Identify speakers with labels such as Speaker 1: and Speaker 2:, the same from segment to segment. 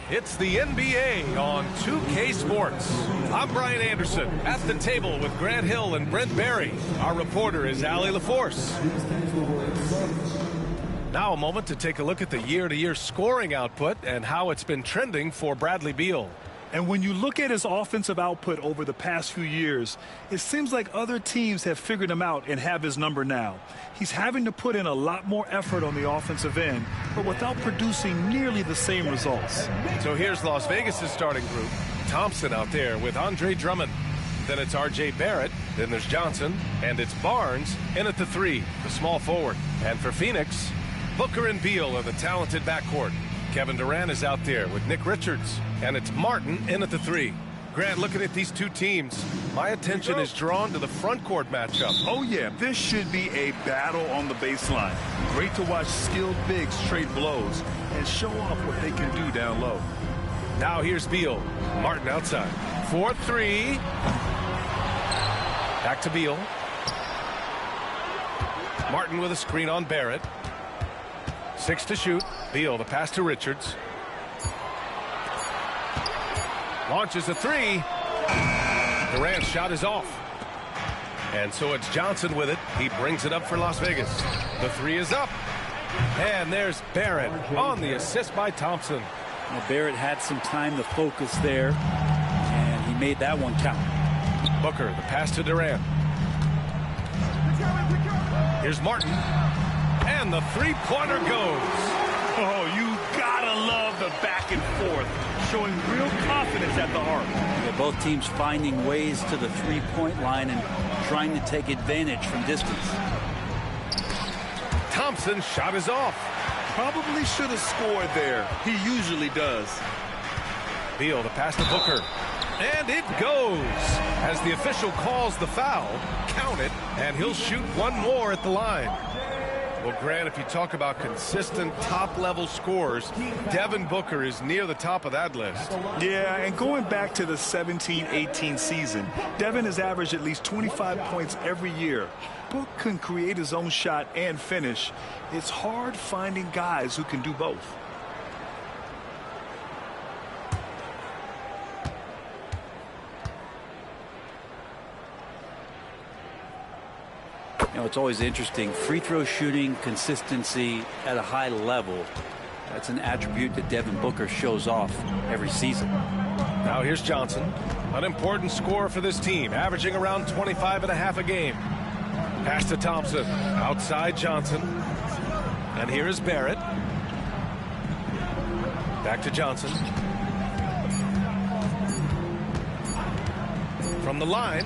Speaker 1: It's the NBA on 2K Sports. I'm Brian Anderson at the table with Grant Hill and Brent Barry. Our reporter is Allie LaForce. Now a moment to take a look at the year-to-year scoring output and how it's been trending for Bradley Beal.
Speaker 2: And when you look at his offensive output over the past few years, it seems like other teams have figured him out and have his number now. He's having to put in a lot more effort on the offensive end, but without producing nearly the same results.
Speaker 1: So here's Las Vegas' starting group. Thompson out there with Andre Drummond. Then it's R.J. Barrett. Then there's Johnson. And it's Barnes in at the 3, the small forward. And for Phoenix, Booker and Beal are the talented backcourt. Kevin Durant is out there with Nick Richards. And it's Martin in at the 3. Grant, looking at these two teams, my attention is drawn to the front court matchup.
Speaker 2: Oh, yeah, this should be a battle on the baseline. Great to watch skilled bigs trade blows and show off what they can do down low.
Speaker 1: Now here's Beal. Martin outside. 4-3. Back to Beal. Martin with a screen on Barrett. 6 to shoot. Beal, the pass to Richards. Launches a 3. Durant's shot is off. And so it's Johnson with it. He brings it up for Las Vegas. The 3 is up. And there's Barrett on the assist by Thompson.
Speaker 3: Well, Barrett had some time to focus there, and he made that one count.
Speaker 1: Booker, the pass to Durant. Here's Martin. And the three-pointer goes.
Speaker 2: Oh, you gotta love the back and forth, showing real confidence at the arc.
Speaker 3: Yeah, both teams finding ways to the three-point line and trying to take advantage from distance.
Speaker 1: Thompson's shot is off.
Speaker 2: Probably should have scored there. He usually does.
Speaker 1: Beal, the pass to Booker. And it goes. As the official calls the foul, count it, and he'll shoot one more at the line. Well, Grant, if you talk about consistent top-level scores, Devin Booker is near the top of that list.
Speaker 2: Yeah, and going back to the 17-18 season, Devin has averaged at least 25 points every year. Book can create his own shot and finish. It's hard finding guys who can do both.
Speaker 3: You know, it's always interesting. Free throw shooting, consistency at a high level. That's an attribute that Devin Booker shows off every season.
Speaker 1: Now here's Johnson, an important scorer for this team, averaging around 25.5 a game. Pass to Thompson, outside Johnson. And here is Barrett. Back to Johnson. From the line.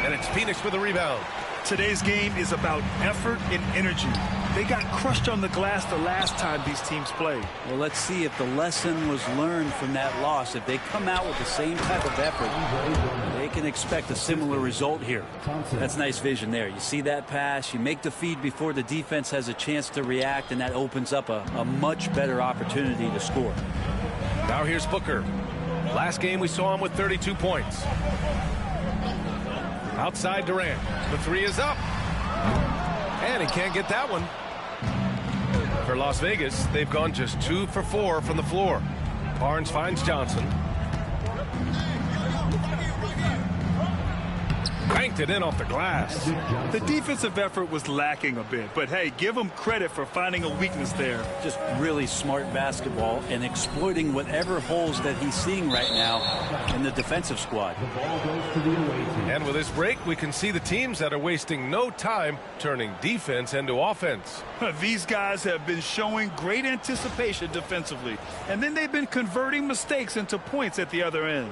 Speaker 1: And it's Phoenix with a rebound.
Speaker 2: Today's game is about effort and energy. They got crushed on the glass the last time these teams played.
Speaker 3: Well, let's see if the lesson was learned from that loss. If they come out with the same type of effort, they can expect a similar result here. That's nice vision there. You see that pass, you make the feed before the defense has a chance to react, and that opens up a much better opportunity to score.
Speaker 1: Now here's Booker. Last game we saw him with 32 points. Outside Durant. The 3 is up. And he can't get that one. For Las Vegas, they've gone just 2 for 4 from the floor. Barnes finds Johnson. Banked it in off the glass.
Speaker 2: The defensive effort was lacking a bit, but hey, give him credit for finding a weakness there.
Speaker 3: Just really smart basketball and exploiting whatever holes that he's seeing right now in the defensive squad.
Speaker 1: And with this break, we can see the teams that are wasting no time turning defense into offense.
Speaker 2: These guys have been showing great anticipation defensively, and then they've been converting mistakes into points at the other end.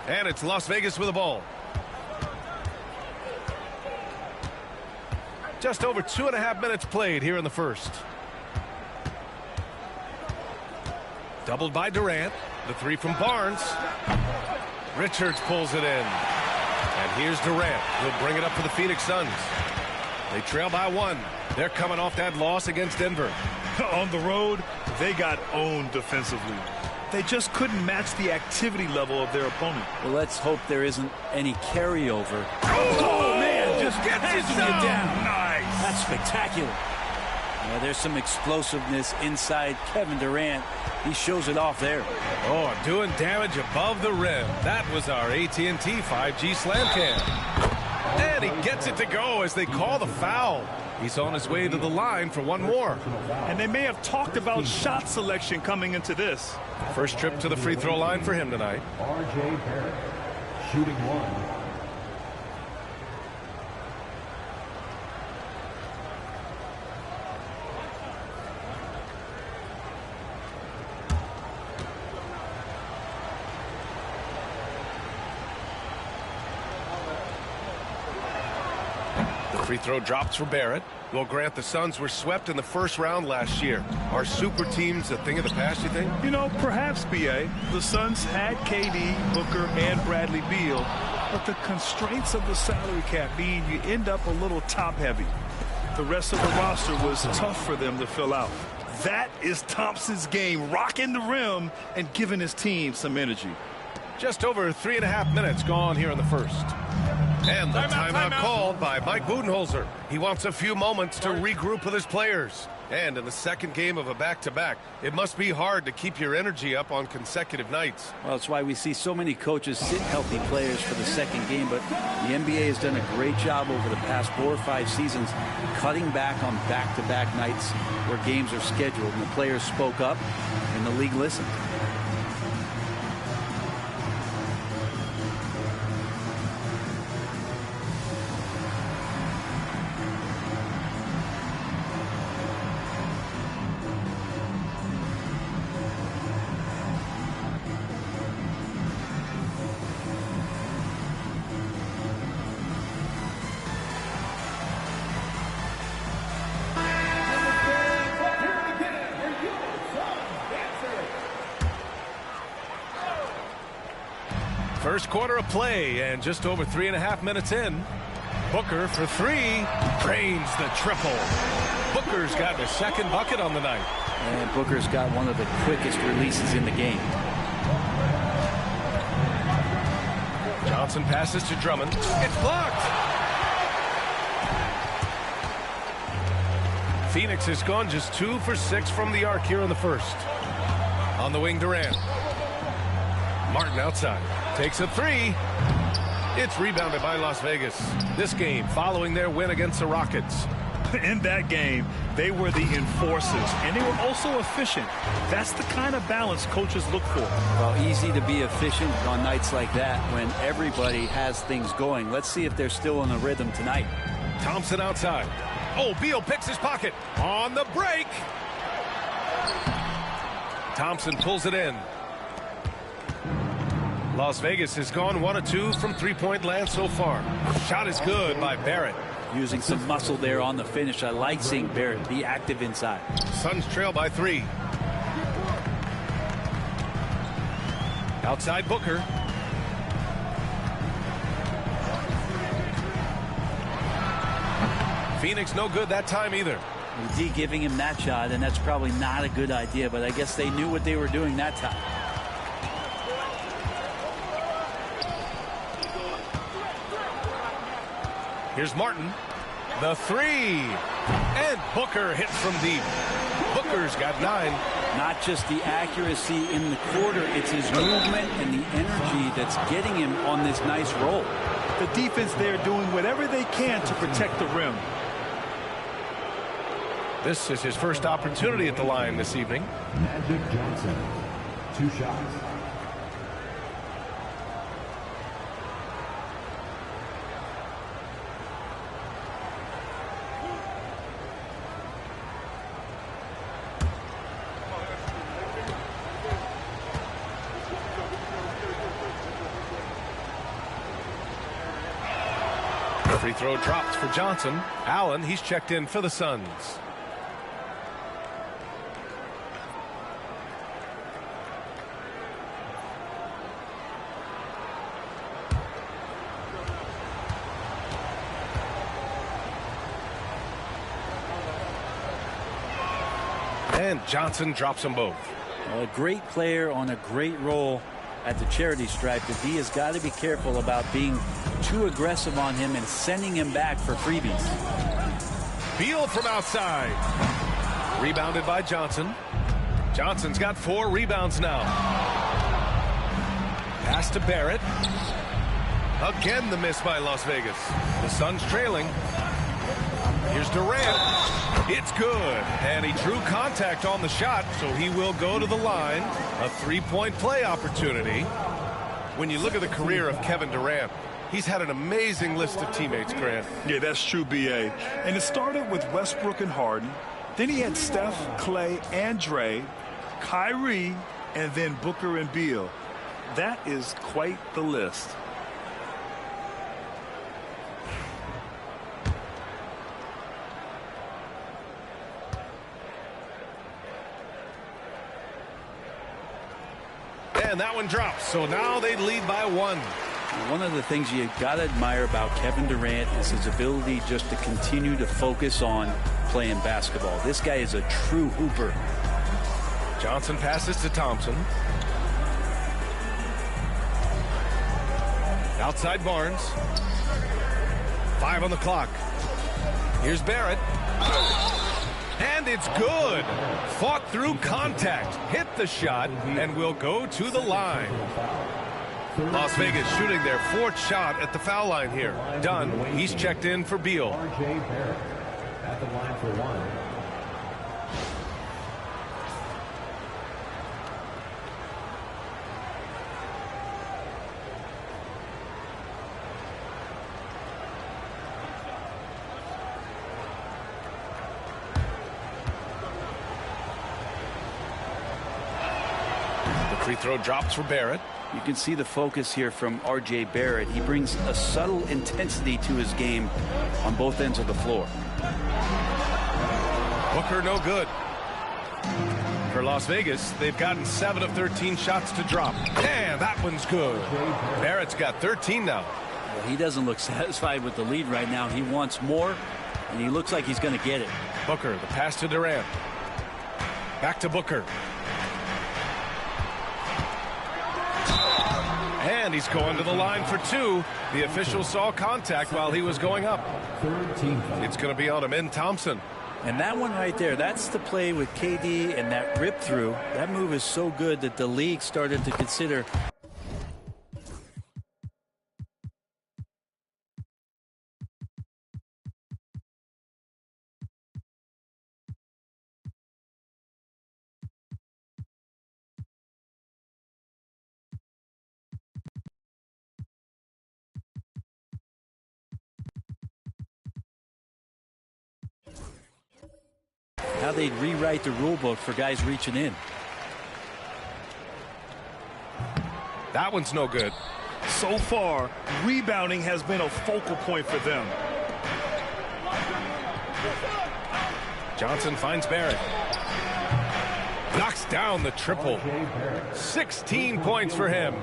Speaker 1: And it's Las Vegas with the ball. Just over 2.5 minutes played here in the first. Doubled by Durant. The 3 from Barnes. Richards pulls it in. And here's Durant. He'll bring it up for the Phoenix Suns. They trail by 1. They're coming off that loss against Denver.
Speaker 2: On the road, they got owned defensively. They just couldn't match the activity level of their opponent.
Speaker 3: Well, let's hope there isn't any carryover. Oh man, just
Speaker 2: gets
Speaker 3: you
Speaker 2: down.
Speaker 3: down.
Speaker 2: Nice.
Speaker 3: That's spectacular. Yeah, there's some explosiveness inside Kevin Durant. He shows it off there.
Speaker 1: Oh, doing damage above the rim. That was our AT&T 5G slam cam. And he gets it to go as they call the foul. He's on his way to the line for one more.
Speaker 2: And they may have talked about shot selection coming into this.
Speaker 1: First trip to the free throw line for him tonight.
Speaker 4: R.J. Barrett, shooting one.
Speaker 1: Free throw drops for Barrett. Well, Grant, the Suns were swept in the first round last year. Are super teams a thing of the past, you think?
Speaker 2: You know, perhaps, B.A. The Suns had KD, Booker, and Bradley Beal, but the constraints of the salary cap mean you end up a little top-heavy. The rest of the roster was tough for them to fill out. That is Thompson's game, rocking the rim and giving his team some energy.
Speaker 1: Just over 3.5 minutes gone here in the first. And the timeout called by Mike Budenholzer. He wants a few moments to regroup with his players. And in the second game of a back-to-back, it must be hard to keep your energy up on consecutive nights.
Speaker 3: Well, that's why we see so many coaches sit healthy players for the second game. But the NBA has done a great job over the past 4 or 5 seasons cutting back on back-to-back nights where games are scheduled. And the players spoke up and the league listened.
Speaker 1: First quarter of play and just over 3.5 minutes in. Booker for 3. Drains the triple. Booker's got the second bucket on the night.
Speaker 3: And Booker's got one of the quickest releases in the game.
Speaker 1: Johnson passes to Drummond. It's blocked. Phoenix has gone just 2 for 6 from the arc here in the first. On the wing, Durant. Martin outside. Takes a 3. It's rebounded by Las Vegas. This game following their win against the Rockets.
Speaker 2: In that game, they were the enforcers, and they were also efficient. That's the kind of balance coaches look for.
Speaker 3: Well, easy to be efficient on nights like that when everybody has things going. Let's see if they're still in a rhythm tonight.
Speaker 1: Thompson outside. Oh, Beal picks his pocket. On the break. Thompson pulls it in. Las Vegas has gone 1 of 2 from three-point land so far. Shot is good by Barrett.
Speaker 3: Using some muscle there on the finish. I like seeing Barrett be active inside.
Speaker 1: Suns trail by 3. Outside Booker. Phoenix no good that time either.
Speaker 3: D giving him that shot, and that's probably not a good idea, but I guess they knew what they were doing that time.
Speaker 1: Here's Martin. The 3. And Booker hits from deep. Booker's got 9.
Speaker 3: Not just the accuracy in the quarter, it's his movement and the energy that's getting him on this nice roll.
Speaker 2: The defense there doing whatever they can to protect the rim.
Speaker 1: This is his first opportunity at the line this evening.
Speaker 4: Magic Johnson, 2 shots.
Speaker 1: Free throw drops for Johnson. Allen, he's checked in for the Suns. And Johnson drops them both.
Speaker 3: A great player on a great role at the charity stripe. The D has got to be careful about being too aggressive on him and sending him back for freebies.
Speaker 1: Beal from outside. Rebounded by Johnson. Johnson's got 4 rebounds now. Pass to Barrett. Again the miss by Las Vegas. The Suns trailing. Here's Durant. It's good. And he drew contact on the shot, so he will go to the line. A 3-point play opportunity. When you look at the career of Kevin Durant, he's had an amazing list of teammates, Grant.
Speaker 2: Yeah, that's true, B.A. And it started with Westbrook and Harden. Then he had Steph, Clay, and Dre, Kyrie, and then Booker and Beal. That is quite the list.
Speaker 1: And that one drops. So now they lead by 1.
Speaker 3: One of the things you got to admire about Kevin Durant is his ability just to continue to focus on playing basketball. This guy is a true hooper.
Speaker 1: Johnson passes to Thompson. Outside Barnes. 5 on the clock. Here's Barrett. And it's good. Fought through contact. Hit the shot and will go to the line. Las Vegas shooting their 4th shot at the foul line here. Done. He's checked in for Beal.
Speaker 4: RJ Barrett at the line for 1.
Speaker 1: Free throw drops for Barrett.
Speaker 3: You can see the focus here from R.J. Barrett. He brings a subtle intensity to his game on both ends of the floor.
Speaker 1: Booker no good. For Las Vegas, they've gotten 7 of 13 shots to drop. And that one's good. Barrett's got 13 now.
Speaker 3: Well, he doesn't look satisfied with the lead right now. He wants more, and he looks like he's going to get it.
Speaker 1: Booker, the pass to Durant. Back to Booker. And he's going to the line for 2. The official saw contact while he was going up. It's going to be on him in Thompson.
Speaker 3: And that one right there, that's the play with KD and that rip through. That move is so good that the league started to consider. How they'd rewrite the rule book for guys reaching in.
Speaker 1: That one's no good.
Speaker 2: So far, rebounding has been a focal point for them.
Speaker 1: Johnson finds Barrett. Knocks down the triple. 16 points for him.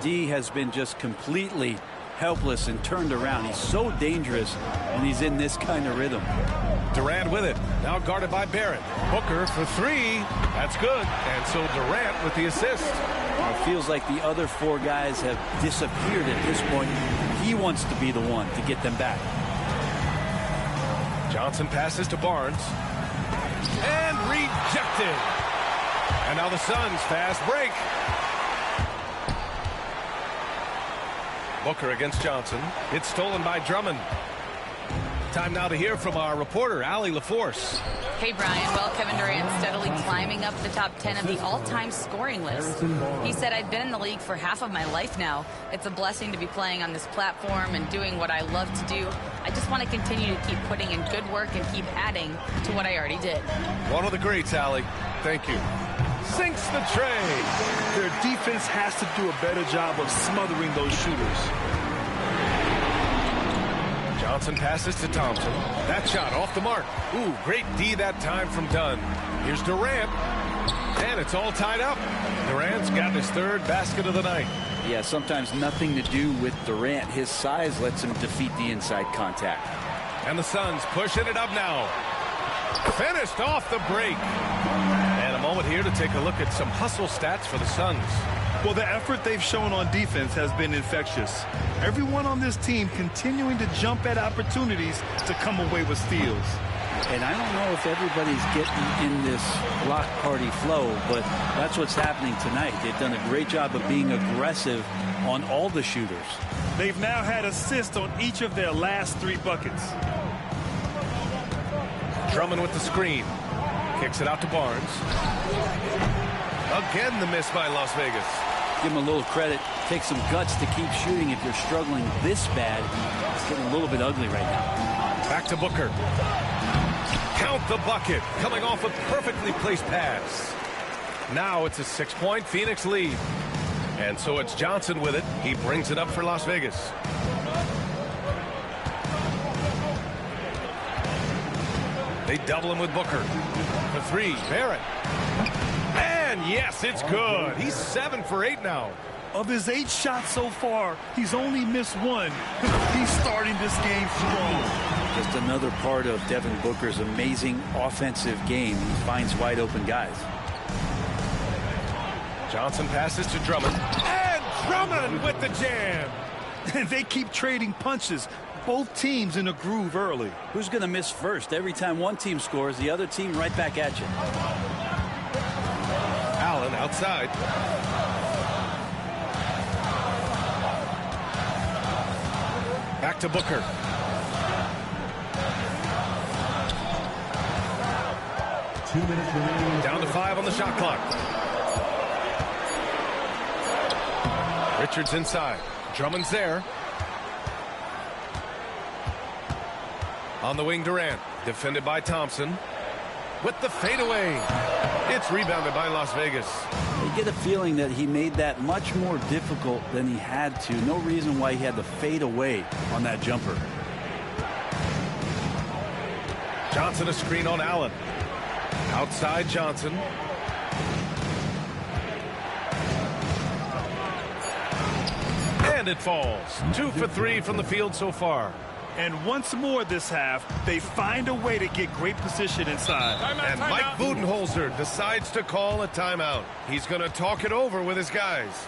Speaker 3: D has been just completely helpless and turned around. He's so dangerous when he's in this kind of rhythm.
Speaker 1: Durant with it. Now guarded by Barrett. Booker for 3. That's good. And so Durant with the assist.
Speaker 3: It feels like the other 4 guys have disappeared at this point. He wants to be the one to get them back.
Speaker 1: Johnson passes to Barnes. And rejected. And now the Suns fast break. Booker against Johnson. It's stolen by Drummond. Time now to hear from our reporter, Allie LaForce.
Speaker 5: Hey, Brian. Well, Kevin Durant steadily climbing up the top 10 of the all-time scoring list. He said, I've been in the league for half of my life now. It's a blessing to be playing on this platform and doing what I love to do. I just want to continue to keep putting in good work and keep adding to what I already did.
Speaker 1: One of the greats, Allie. Thank you. Sinks the tray.
Speaker 2: Their defense has to do a better job of smothering those shooters.
Speaker 1: Johnson passes to Thompson. That shot off the mark. Ooh, great D that time from Dunn. Here's Durant. And it's all tied up. Durant's got his 3rd basket of the night.
Speaker 3: Yeah, sometimes nothing to do with Durant. His size lets him defeat the inside contact.
Speaker 1: And the Suns pushing it up now. Finished off the break. And a moment here to take a look at some hustle stats for the Suns.
Speaker 2: Well, the effort they've shown on defense has been infectious. Everyone on this team continuing to jump at opportunities to come away with steals.
Speaker 3: And I don't know if everybody's getting in this block party flow, but that's what's happening tonight. They've done a great job of being aggressive on all the shooters.
Speaker 2: They've now had assists on each of their last 3 buckets.
Speaker 1: Drummond with the screen. Kicks it out to Barnes. Again, the miss by Las Vegas.
Speaker 3: Give him a little credit. Take some guts to keep shooting if you're struggling this bad. It's getting a little bit ugly right now.
Speaker 1: Back to Booker. Count the bucket. Coming off a perfectly placed pass. Now it's a 6-point Phoenix lead. And so it's Johnson with it. He brings it up for Las Vegas. They double him with Booker. For 3, Barrett. And yes, it's good. He's 7 for 8 now.
Speaker 2: Of his 8 shots so far, he's only missed 1. He's starting this game strong.
Speaker 3: Just another part of Devin Booker's amazing offensive game. He finds wide open guys.
Speaker 1: Johnson passes to Drummond. And Drummond with the jam.
Speaker 2: And they keep trading punches. Both teams in a groove early.
Speaker 3: Who's going to miss first? Every time one team scores, the other team right back at you.
Speaker 1: Allen outside. Back to Booker. Down to 5 on the shot clock. Richards inside. Drummond's there. On the wing, Durant. Defended by Thompson. With the fadeaway. It's rebounded by Las Vegas.
Speaker 3: You get a feeling that he made that much more difficult than he had to. No reason why he had to fade away on that jumper.
Speaker 1: Johnson a screen on Allen. Outside Johnson. And it falls. 2 for 3 from the field so far.
Speaker 2: And once more this half, they find a way to get great position inside.
Speaker 1: And Mike Budenholzer decides to call a timeout. He's going to talk it over with his guys.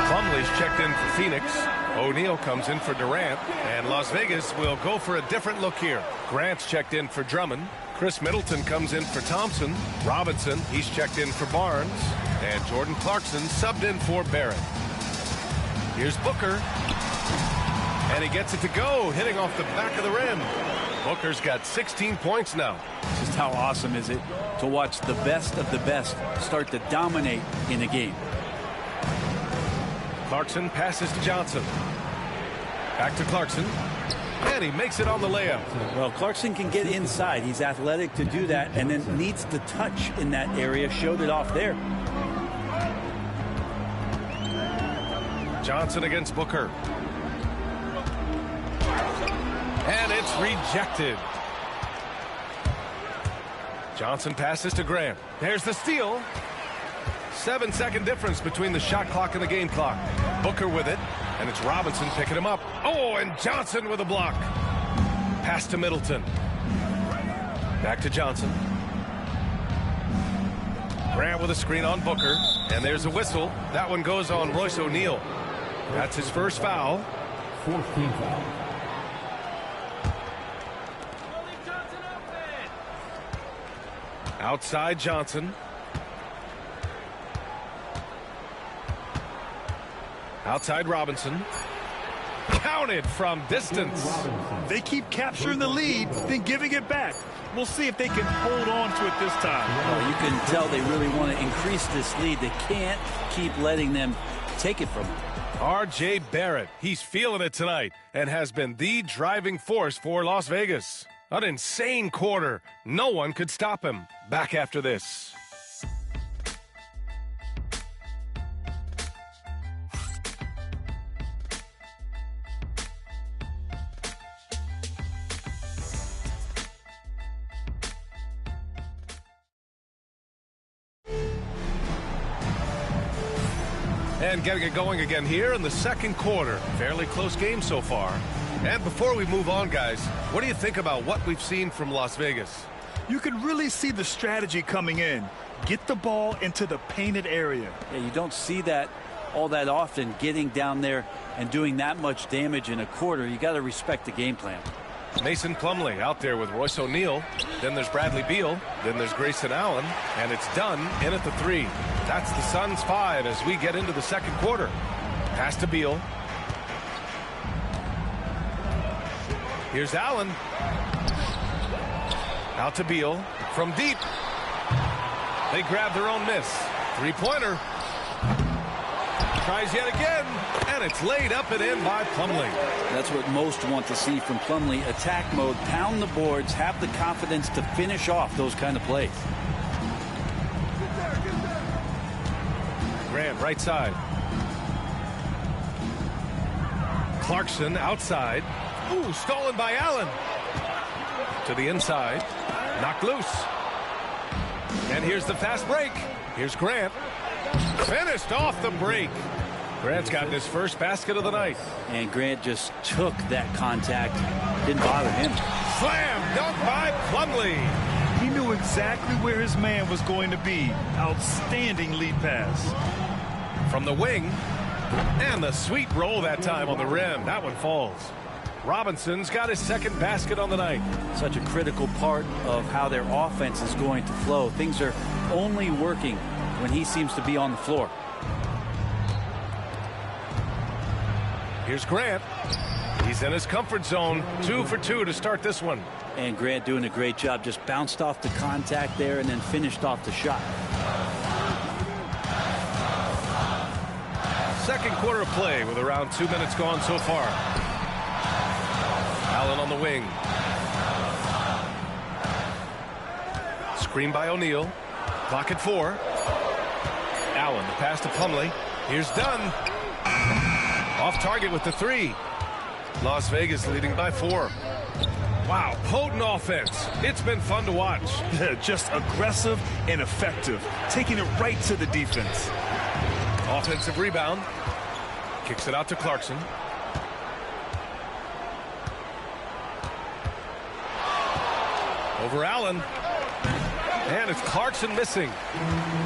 Speaker 1: Plumlee's checked in for Phoenix. O'Neal comes in for Durant. And Las Vegas will go for a different look here. Grant's checked in for Drummond. Chris Middleton comes in for Thompson. Robinson, he's checked in for Barnes. And Jordan Clarkson subbed in for Barrett. Here's Booker. And he gets it to go, hitting off the back of the rim. Booker's got 16 points now.
Speaker 3: Just how awesome is it to watch the best of the best start to dominate in a game.
Speaker 1: Clarkson passes to Johnson. Back to Clarkson. And he makes it on the layup.
Speaker 3: Well, Clarkson can get inside. He's athletic to do that, and then needs to touch in that area. Showed it off there.
Speaker 1: Johnson against Booker. And it's rejected. Johnson passes to Grant. There's the steal. 7-second difference between the shot clock and the game clock. Booker with it, and it's Robinson picking him up. Oh, and Johnson with a block. Pass to Middleton. Back to Johnson. Grant with a screen on Booker, and there's a whistle. That one goes on Royce O'Neal. That's his first foul.
Speaker 4: 14th foul.
Speaker 1: Outside Johnson. Outside Robinson. Counted from distance.
Speaker 2: They keep capturing the lead, then giving it back. We'll see if they can hold on to it this time.
Speaker 3: Well, you can tell they really want to increase this lead. They can't keep letting them take it from them.
Speaker 1: R.J. Barrett, he's feeling it tonight and has been the driving force for Las Vegas. An insane quarter. No one could stop him. Back after this. And getting it going again here in the second quarter. Fairly close game so far. And before we move on, guys, what do you think about what we've seen from Las Vegas?
Speaker 2: You can really see the strategy coming in. Get the ball into the painted area.
Speaker 3: Yeah, you don't see that all that often, getting down there and doing that much damage in a quarter. You got to respect the game plan.
Speaker 1: Mason Plumlee out there with Royce O'Neal. Then there's Bradley Beal. Then there's Grayson Allen. And it's done in at the 3. That's the Suns' 5 as we get into the second quarter. Pass to Beal. Here's Allen. Out to Beal. From deep. They grab their own miss. Three-pointer. Tries yet again. And it's laid up and in by Plumlee.
Speaker 3: That's what most want to see from Plumlee. Attack mode, pound the boards, have the confidence to finish off those kind of plays.
Speaker 1: Grant right side. Clarkson outside. Ooh, stolen by Allen. To the inside. Knocked loose. And here's the fast break. Here's Grant. Finished off the break. Grant's gotten his first basket of the night.
Speaker 3: And Grant just took that contact. Didn't bother him.
Speaker 1: Slam dunk by Plumlee.
Speaker 2: He knew exactly where his man was going to be. Outstanding lead pass.
Speaker 1: From the wing. And the sweet roll that time on the rim. That one falls. Robinson's got his second basket on the night.
Speaker 3: Such a critical part of how their offense is going to flow. Things are only working when he seems to be on the floor.
Speaker 1: Here's Grant. He's in his comfort zone. 2 for 2 to start this one.
Speaker 3: And Grant doing a great job. Just bounced off the contact there and then finished off the shot.
Speaker 1: Second quarter of play with around 2 minutes gone so far. Allen on the wing. Screen by O'Neal. Clock at 4. Allen, the pass to Plumlee. Here's Dunn. Off target with the 3. Las Vegas leading by 4. Wow, potent offense. It's been fun to watch.
Speaker 2: Just aggressive and effective. Taking it right to the defense.
Speaker 1: Offensive rebound. Kicks it out to Clarkson. Over Allen. And it's Clarkson missing.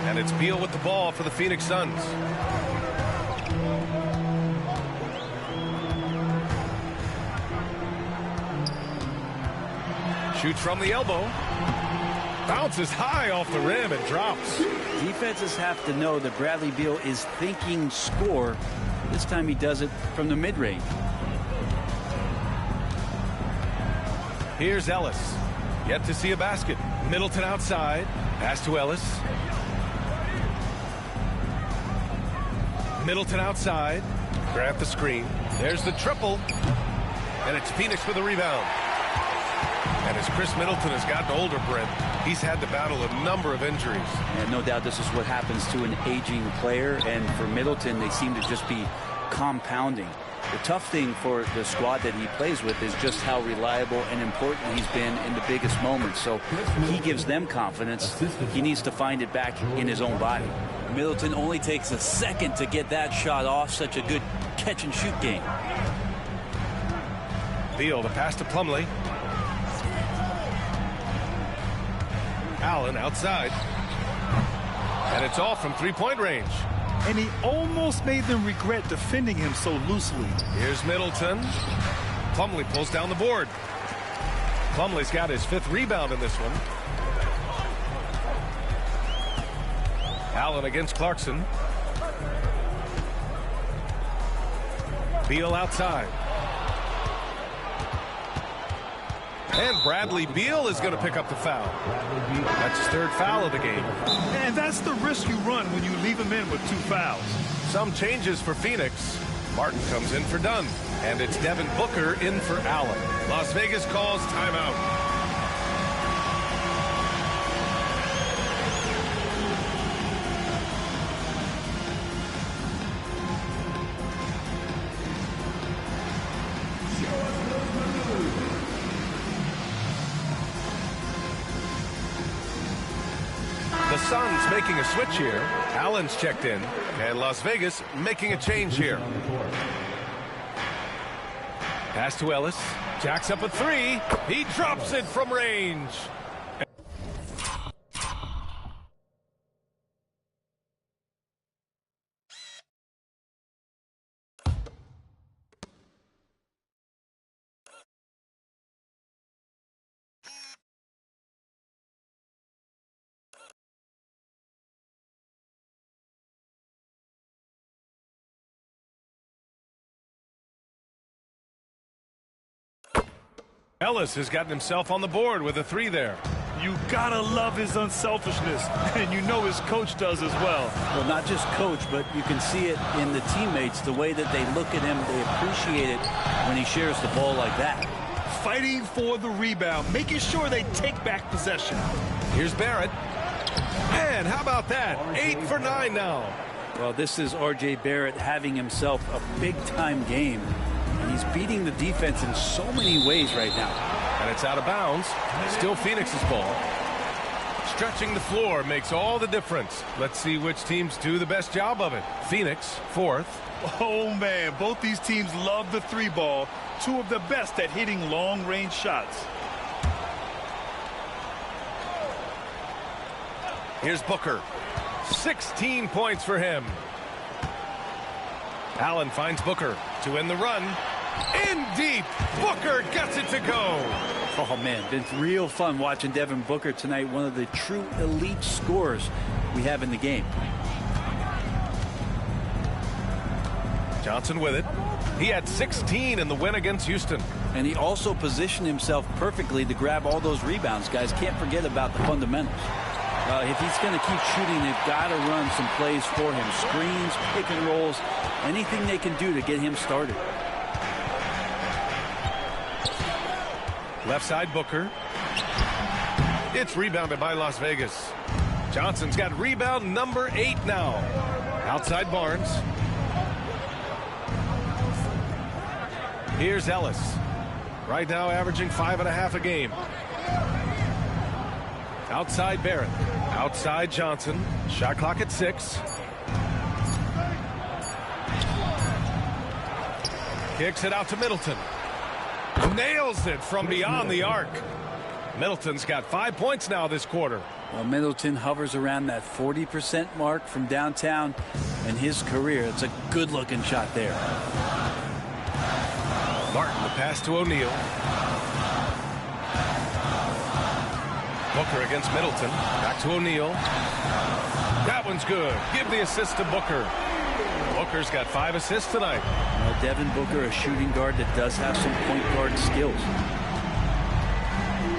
Speaker 1: And it's Beal with the ball for the Phoenix Suns. Shoots from the elbow. Bounces high off the rim and drops.
Speaker 3: Defenses have to know that Bradley Beal is thinking score. This time he does it from the mid-range.
Speaker 1: Here's Ellis. Yet to see a basket. Middleton outside. Pass to Ellis. Middleton outside. Grant the screen. There's the triple. And it's Phoenix for the rebound. And as Chris Middleton has gotten older, Brent, he's had to battle a number of injuries.
Speaker 3: And no doubt this is what happens to an aging player. And for Middleton, they seem to just be compounding. The tough thing for the squad that he plays with is just how reliable and important he's been in the biggest moments. So he gives them confidence. He needs to find it back in his own body. Middleton only takes a second to get that shot off. Such a good catch and shoot game.
Speaker 1: Beal, the pass to Plumlee. Allen outside. And it's off from three-point range.
Speaker 2: And he almost made them regret defending him so loosely.
Speaker 1: Here's Middleton. Plumlee pulls down the board. Plumlee's got his 5th rebound in this one. Allen against Clarkson. Beal outside. And Bradley Beal is going to pick up the foul. That's his 3rd foul of the game.
Speaker 2: And that's the risk you run when you leave him in with 2 fouls.
Speaker 1: Some changes for Phoenix. Martin comes in for Dunn. And it's Devin Booker in for Allen. Las Vegas calls timeout. The Suns making a switch here. Allen's checked in, and Las Vegas making a change here. Pass to Ellis. Jacks up a three. He drops it from range. Ellis has gotten himself on the board with a three there.
Speaker 2: You gotta love his unselfishness, and you know his coach does as well.
Speaker 3: Well, not just coach, but you can see it in the teammates, the way that they look at him. They appreciate it when he shares the ball like that.
Speaker 2: Fighting for the rebound, making sure they take back possession.
Speaker 1: Here's Barrett. And how about that? 8 for 9 now.
Speaker 3: Well, this is R.J. Barrett having himself a big-time game. And he's beating the defense in so many ways right now.
Speaker 1: And it's out of bounds. Still Phoenix's ball. Stretching the floor makes all the difference. Let's see which teams do the best job of it. Phoenix, fourth.
Speaker 2: Oh, man, both these teams love the three ball. Two of the best at hitting long-range shots.
Speaker 1: Here's Booker. 16 points for him. Allen finds Booker to end the run. In deep. Booker gets it to go.
Speaker 3: Oh, man, been real fun watching Devin Booker tonight. One of the true elite scorers we have in the game.
Speaker 1: Johnson with it. He had 16 in the win against Houston.
Speaker 3: And he also positioned himself perfectly to grab all those rebounds. Guys, can't forget about the fundamentals. If he's going to keep shooting, they've got to run some plays for him. Screens, pick and rolls, anything they can do to get him started.
Speaker 1: Left side Booker. It's rebounded by Las Vegas. Johnson's got rebound number 8 now. Outside Barnes. Here's Ellis. Right now averaging 5.5 a game. Outside Barrett. Outside Johnson. Shot clock at 6. Kicks it out to Middleton. Nails it from beyond the arc. Middleton's got 5 points now this quarter.
Speaker 3: Well, Middleton hovers around that 40% mark from downtown in his career. It's a good-looking shot there.
Speaker 1: Martin, the pass to O'Neal. Booker against Middleton. Back to O'Neal. That one's good. Give the assist to Booker. Booker's got 5 assists tonight.
Speaker 3: Well, Devin Booker, a shooting guard that does have some point guard skills.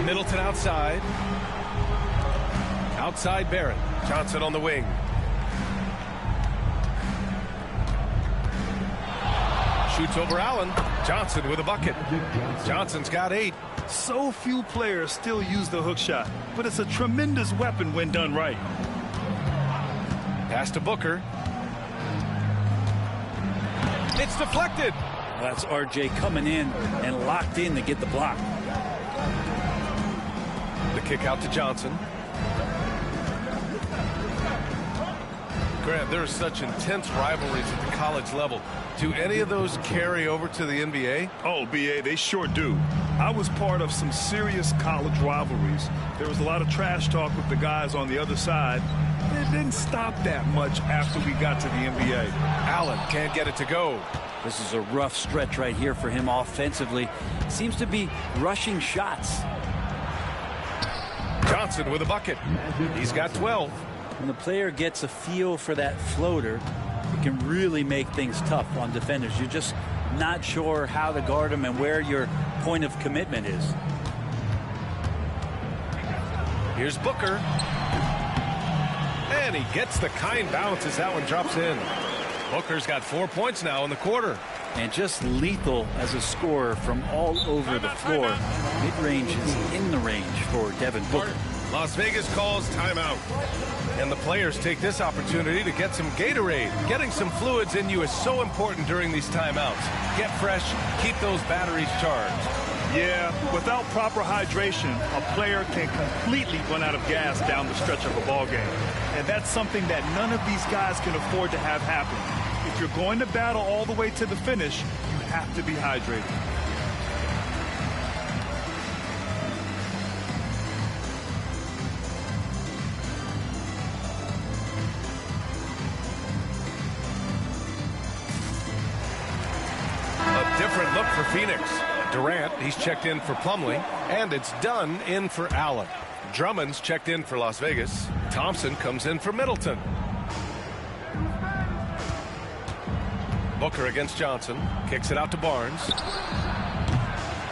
Speaker 1: Middleton outside. Outside Barrett. Johnson on the wing. Shoots over Allen. Johnson with a bucket. Johnson's got 8.
Speaker 2: So few players still use the hook shot, but it's a tremendous weapon when done right.
Speaker 1: Pass to Booker. It's deflected.
Speaker 3: That's R.J. coming in and locked in to get the block.
Speaker 1: The kick out to Johnson. Grant, there are such intense rivalries at the college level. Do any of those carry over to the NBA?
Speaker 2: Oh, B.A., they sure do. I was part of some serious college rivalries. There was a lot of trash talk with the guys on the other side. It didn't stop that much after we got to the NBA.
Speaker 1: Allen can't get it to go.
Speaker 3: This is a rough stretch right here for him offensively. Seems to be rushing shots.
Speaker 1: Johnson with a bucket. He's got 12.
Speaker 3: When the player gets a feel for that floater, it can really make things tough on defenders. You're just not sure how to guard them and where your point of commitment is.
Speaker 1: Here's Booker. And he gets the kind bounce as that one drops in. Booker's got 4 points now in the quarter.
Speaker 3: And just lethal as a scorer from all over the floor. Mid-range is in the range for Devin Booker.
Speaker 1: Las Vegas calls timeout. And the players take this opportunity to get some Gatorade. Getting some fluids in you is so important during these timeouts. Get fresh, keep those batteries charged.
Speaker 2: Yeah, without proper hydration, a player can completely run out of gas down the stretch of a ball game. And that's something that none of these guys can afford to have happen. If you're going to battle all the way to the finish, you have to be hydrated.
Speaker 1: A different look for Phoenix. Durant, he's checked in for Plumlee, and it's Dunn in for Allen. Drummond's checked in for Las Vegas. Thompson comes in for Middleton. Booker against Johnson. Kicks it out to Barnes.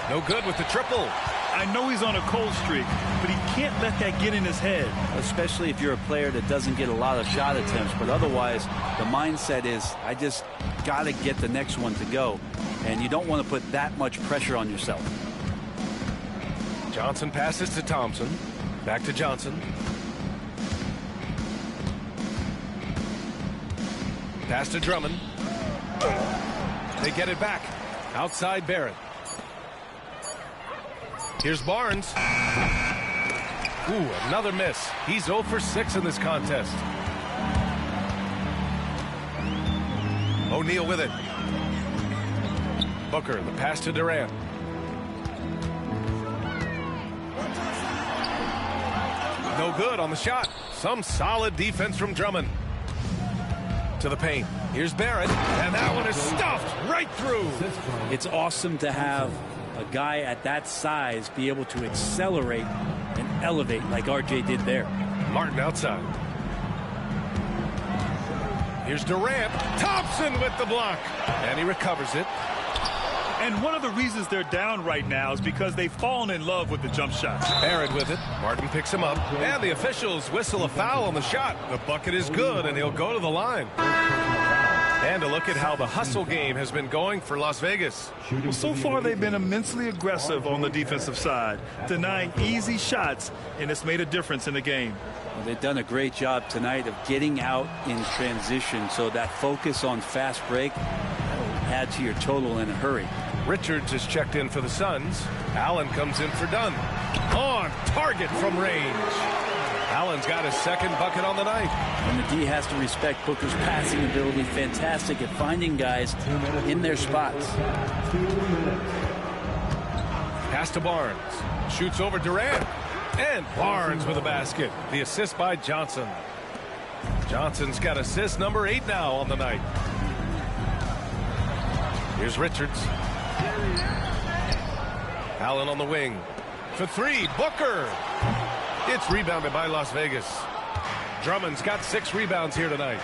Speaker 1: No good with the triple.
Speaker 2: I know he's on a cold streak, but he can't let that get in his head.
Speaker 3: Especially if you're a player that doesn't get a lot of shot attempts. But otherwise, the mindset is, I just got to get the next one to go. And you don't want to put that much pressure on yourself.
Speaker 1: Johnson passes to Thompson. Back to Johnson. Pass to Drummond. They get it back. Outside Barrett. Here's Barnes. Ooh, another miss. He's 0 for 6 in this contest. O'Neal with it. Booker, the pass to Durant. No good on the shot. Some solid defense from Drummond. To the paint. Here's Barrett, and that one is stuffed right through.
Speaker 3: It's awesome to have a guy at that size be able to accelerate and elevate like RJ did there.
Speaker 1: Martin outside. Here's Durant. Thompson with the block. And he recovers it.
Speaker 2: And one of the reasons they're down right now is because they've fallen in love with the jump shot.
Speaker 1: Barrett with it. Martin picks him up. And the officials whistle a foul on the shot. The bucket is good, and he'll go to the line. And a look at how the hustle game has been going for Las Vegas.
Speaker 2: Well, so far they've been immensely aggressive on the defensive side, denying easy shots, and it's made a difference in the game.
Speaker 3: Well, they've done a great job tonight of getting out in transition, so that focus on fast break will add to your total in a hurry.
Speaker 1: Richards is checked in for the Suns. Allen comes in for Dunn. On target from range. Allen's got his second bucket on the night.
Speaker 3: And the D has to respect Booker's passing ability. Fantastic at finding guys in their spots.
Speaker 1: Pass to Barnes. Shoots over Durant. And Barnes with a basket. The assist by Johnson. Johnson's got assist number 8 now on the night. Here's Richards. Allen on the wing. For 3, Booker. It's rebounded by Las Vegas. Drummond's got 6 rebounds here tonight.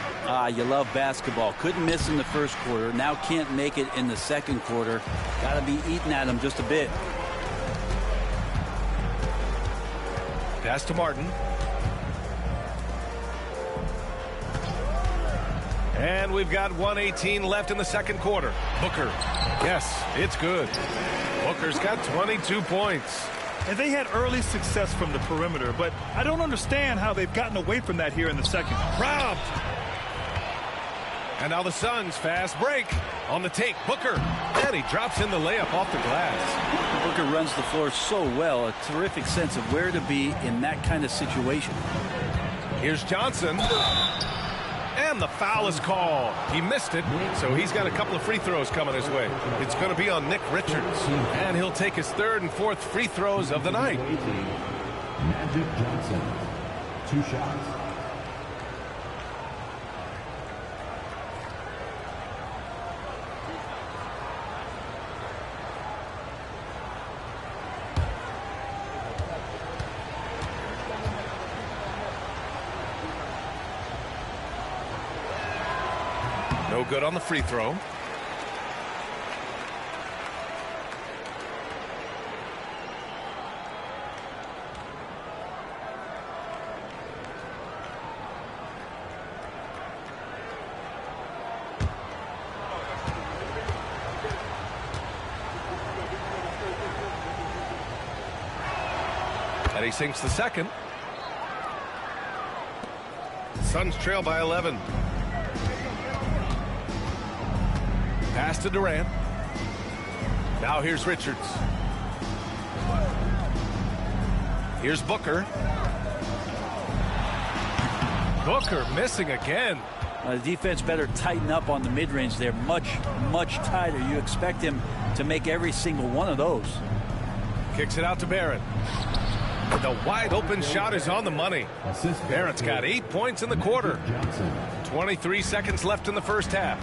Speaker 3: You love basketball. Couldn't miss in the first quarter. Now can't make it in the second quarter. Got to be eating at him just a bit.
Speaker 1: Pass to Martin. And we've got 1:18 left in the second quarter. Booker. Yes, it's good. Booker's got 22 points.
Speaker 2: And they had early success from the perimeter, but I don't understand how they've gotten away from that here in the second.
Speaker 1: Robbed. And now the Suns fast break on the take. Booker. And he drops in the layup off the glass.
Speaker 3: Booker runs the floor so well. A terrific sense of where to be in that kind of situation.
Speaker 1: Here's Johnson. And the foul is called. He missed it, so he's got a couple of free throws coming his way. It's going to be on Nick Richards. And he'll take his 3rd and 4th free throws of the night.
Speaker 4: Magic Johnson, 2 shots.
Speaker 1: No good on the free throw. And he sinks the second. Suns trail by 11. Pass to Durant. Now here's Richards. Here's Booker. Booker missing again.
Speaker 3: The defense better tighten up on the mid-range there. Much tighter. You expect him to make every single one of those.
Speaker 1: Kicks it out to Barrett. The wide open shot is on the money. Barrett's got 8 points in the quarter. 23 seconds left in the first half.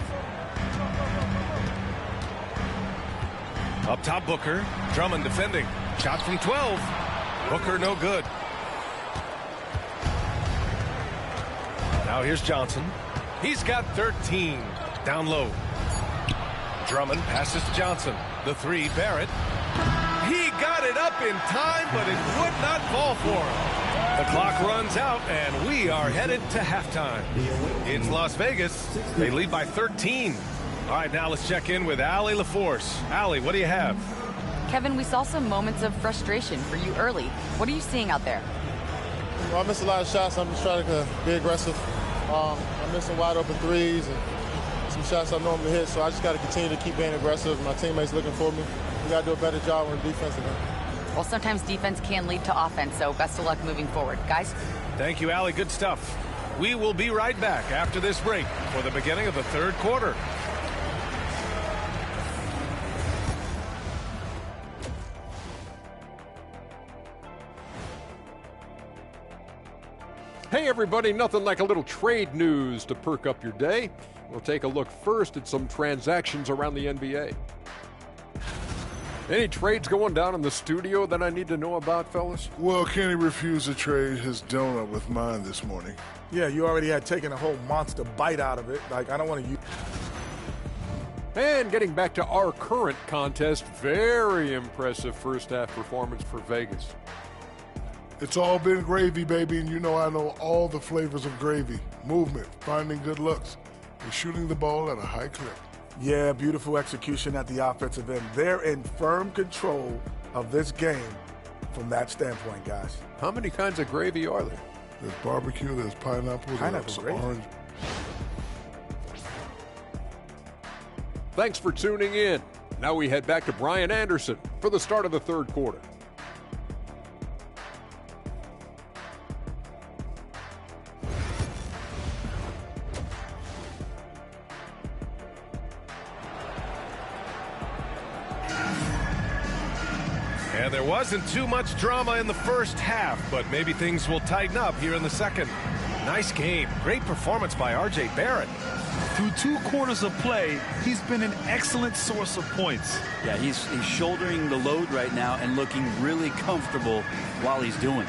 Speaker 1: Up top, Booker. Drummond defending. Shot from 12. Booker no good. Now here's Johnson. He's got 13. Down low. Drummond passes to Johnson. The three, Barrett. He got it up in time, but it would not fall for him. The clock runs out, and we are headed to halftime. It's Las Vegas. They lead by 13. All right, now let's check in with Allie LaForce. Allie, what do you have?
Speaker 5: Kevin, we saw some moments of frustration for you early. What are you seeing out there?
Speaker 6: Well, I missed a lot of shots. I'm just trying to be aggressive. I'm missing wide open threes and some shots I normally hit, so I just got to continue to keep being aggressive. My teammates looking for me. We got to do a better job on the defensive end.
Speaker 5: Well, sometimes defense can lead to offense, so best of luck moving forward. Guys?
Speaker 1: Thank you, Allie. Good stuff. We will be right back after this break for the beginning of the third quarter.
Speaker 7: Hey everybody, nothing like a little trade news to perk up your day. We'll take a look first at some transactions around the NBA. Any trades going down in the studio that I need to know about, fellas?
Speaker 8: Well, Kenny refused to trade his donut with mine this morning.
Speaker 9: Yeah, you already had taken a whole monster bite out of it. Like, I don't want to use...
Speaker 7: And getting back to our current contest, very impressive first half performance for Vegas.
Speaker 8: It's all been gravy, baby, and you know I know all the flavors of gravy. Movement, finding good looks, and shooting the ball at a high clip.
Speaker 9: Yeah, beautiful execution at the offensive end. They're in firm control of this game from that standpoint, guys.
Speaker 7: How many kinds of gravy are there?
Speaker 8: There's barbecue, there's pineapple, there's
Speaker 9: gravy.
Speaker 8: orange.
Speaker 7: Thanks for tuning in. Now we head back to Brian Anderson for the start of the third quarter.
Speaker 1: And there wasn't too much drama in the first half, but maybe things will tighten up here in the second. Nice game. Great performance by R.J. Barrett.
Speaker 2: Through 2 quarters of play, he's been an excellent source of points.
Speaker 3: Yeah, he's shouldering the load right now and looking really comfortable while he's doing it.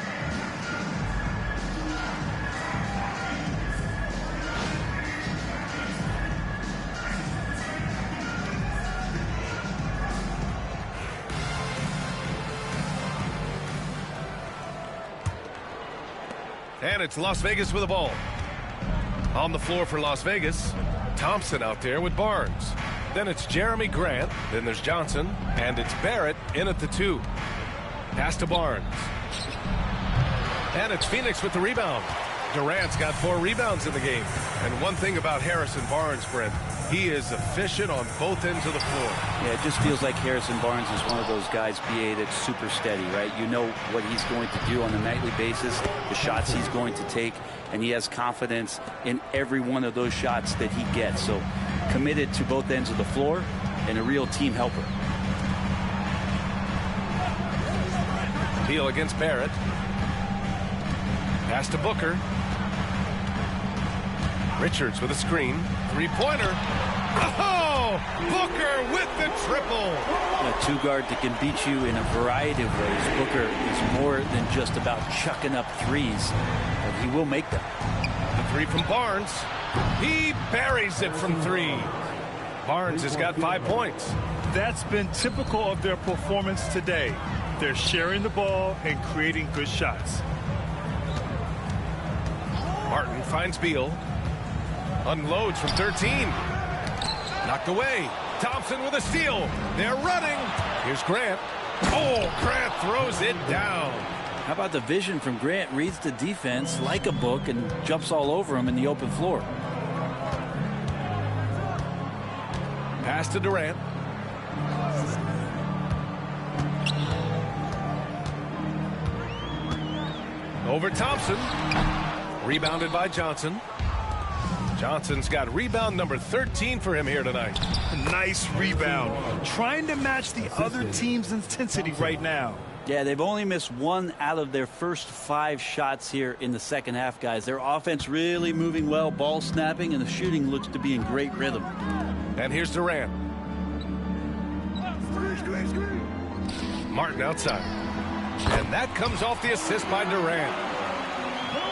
Speaker 1: And it's Las Vegas with the ball. On the floor for Las Vegas, Thompson out there with Barnes. Then it's Jeremy Grant. Then there's Johnson. And it's Barrett in at the 2. Pass to Barnes. And it's Phoenix with the rebound. Durant's got 4 rebounds in the game. And one thing about Harrison Barnes, Brent, he is efficient on both ends of the floor.
Speaker 3: Yeah, it just feels like Harrison Barnes is one of those guys, BA, that's super steady, right? You know what he's going to do on a nightly basis, the shots he's going to take, and he has confidence in every one of those shots that he gets. So committed to both ends of the floor and a real team helper.
Speaker 1: Beal against Barrett. Pass to Booker. Richards with a screen. 3-pointer. Oh! Booker with the triple.
Speaker 3: A 2-guard that can beat you in a variety of ways. Booker is more than just about chucking up threes, but he will make them.
Speaker 1: The 3 from Barnes. He buries it from 3. Barnes has got 5 points.
Speaker 2: That's been typical of their performance today. They're sharing the ball and creating good shots.
Speaker 1: Martin finds Beal. Unloads from 13. Knocked away. Thompson with a steal. They're running. Here's Grant. Oh, Grant throws it down.
Speaker 3: How about the vision from Grant? Reads the defense like a book and jumps all over him in the open floor.
Speaker 1: Pass to Durant. Over Thompson. Rebounded by Johnson. Johnson's got rebound number 13 for him here tonight.
Speaker 2: Nice rebound. Trying to match the other team's intensity right now.
Speaker 3: Yeah, they've only missed 1 out of their first 5 shots here in the second half, guys. Their offense really moving well, ball snapping, and the shooting looks to be in great rhythm.
Speaker 1: And here's Durant. Martin outside. And that comes off the assist by Durant.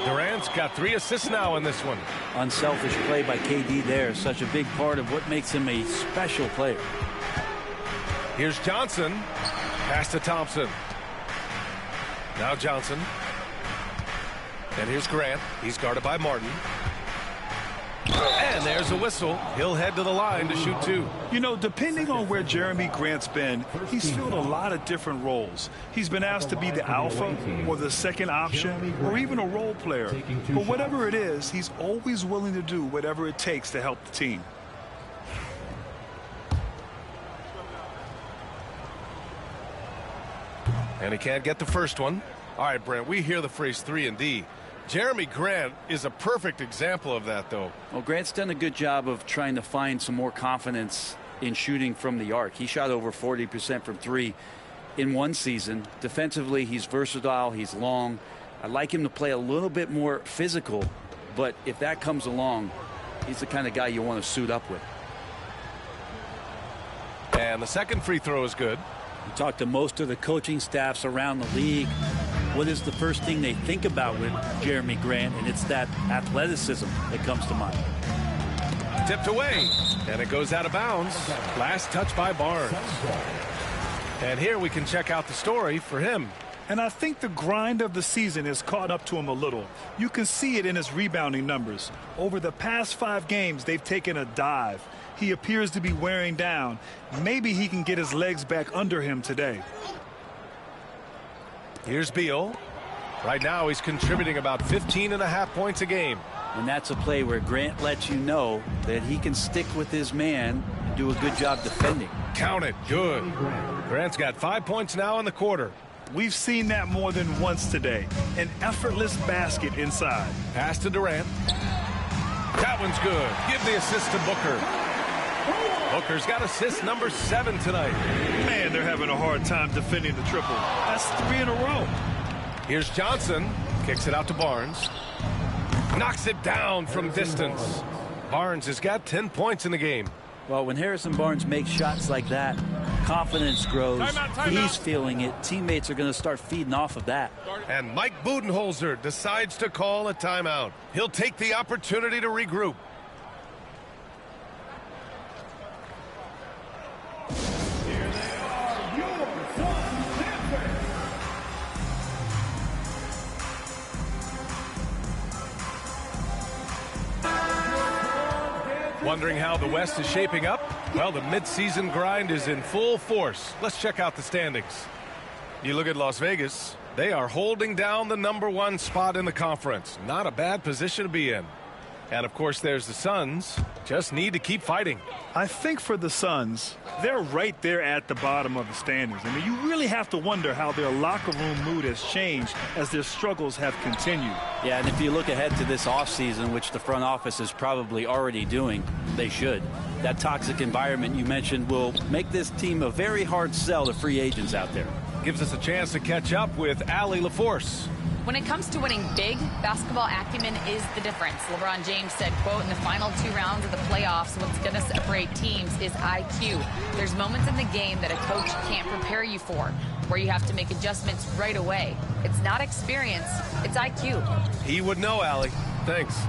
Speaker 1: Durant's got 3 assists now in this one.
Speaker 3: Unselfish play by KD there. Such a big part of what makes him a special player.
Speaker 1: Here's Johnson. Pass to Thompson. Now Johnson. And here's Grant. He's guarded by Martin. And there's a whistle. He'll head to the line to shoot 2.
Speaker 2: You know, depending on where Jeremy Grant's been, he's filled a lot of different roles. He's been asked to be the alpha or the second option or even a role player. But whatever it is, he's always willing to do whatever it takes to help the team.
Speaker 1: And he can't get the first one. All right, Brent, we hear the phrase 3 and D. Jeremy Grant is a perfect example of that, though.
Speaker 3: Well, Grant's done a good job of trying to find some more confidence in shooting from the arc. He shot over 40% from 3 in one season. Defensively, he's versatile. He's long. I'd like him to play a little bit more physical, but if that comes along, he's the kind of guy you want to suit up with.
Speaker 1: And the second free throw is good.
Speaker 3: You talk to most of the coaching staffs around the league. What is the first thing they think about with Jeremy Grant? And it's that athleticism that comes to mind.
Speaker 1: Tipped away, and it goes out of bounds. Last touch by Barnes. And here we can check out the story for him.
Speaker 2: And I think the grind of the season has caught up to him a little. You can see it in his rebounding numbers. Over the past 5 games, they've taken a dive. He appears to be wearing down. Maybe he can get his legs back under him today.
Speaker 1: Here's Beal. Right now he's contributing about 15.5 points a game.
Speaker 3: And that's a play where Grant lets you know that he can stick with his man and do a good job defending.
Speaker 1: Count it. Good. Grant's got 5 points now in the quarter.
Speaker 2: We've seen that more than once today. An effortless basket inside.
Speaker 1: Pass to Durant. That one's good. Give the assist to Booker. Booker's got assist number 7 tonight.
Speaker 2: Man, they're having a hard time defending the triple. That's 3 in a row.
Speaker 1: Here's Johnson. Kicks it out to Barnes. Knocks it down from distance. Barnes has got 10 points in the game.
Speaker 3: Well, when Harrison Barnes makes shots like that, confidence grows. He's feeling it. Teammates are going to start feeding off of that.
Speaker 1: And Mike Budenholzer decides to call a timeout. He'll take the opportunity to regroup. Wondering how the West is shaping up? Well, the midseason grind is in full force. Let's check out the standings. You look at Las Vegas, they are holding down the #1 spot in the conference. Not a bad position to be in. And, of course, there's the Suns. Just need to keep fighting.
Speaker 2: I think for the Suns, they're right there at the bottom of the standings. I mean, you really have to wonder how their locker room mood has changed as their struggles have continued.
Speaker 3: Yeah, and if you look ahead to this offseason, which the front office is probably already doing, they should. That toxic environment you mentioned will make this team a very hard sell to free agents out there.
Speaker 1: Gives us a chance to catch up with Allie LaForce.
Speaker 5: When it comes to winning big, basketball acumen is the difference. LeBron James said, quote, in the final 2 rounds of the playoffs, what's going to separate teams is IQ. There's moments in the game that a coach can't prepare you for, where you have to make adjustments right away. It's not experience, it's IQ.
Speaker 1: He would know, Allie. Thanks.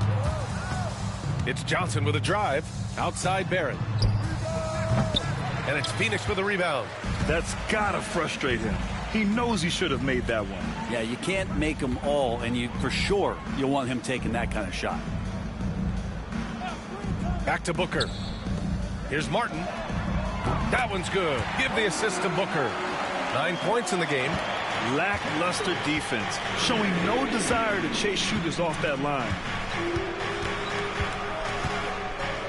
Speaker 1: It's Johnson with a drive. Outside Barrett. And it's Phoenix with a rebound.
Speaker 2: That's got to frustrate him. He knows he should have made that one.
Speaker 3: Yeah, you can't make them all, and you for sure you'll want him taking that kind of shot.
Speaker 1: Back to Booker. Here's Martin. That one's good. Give the assist to Booker. 9 points in the game.
Speaker 2: Lackluster defense, showing no desire to chase shooters off that line.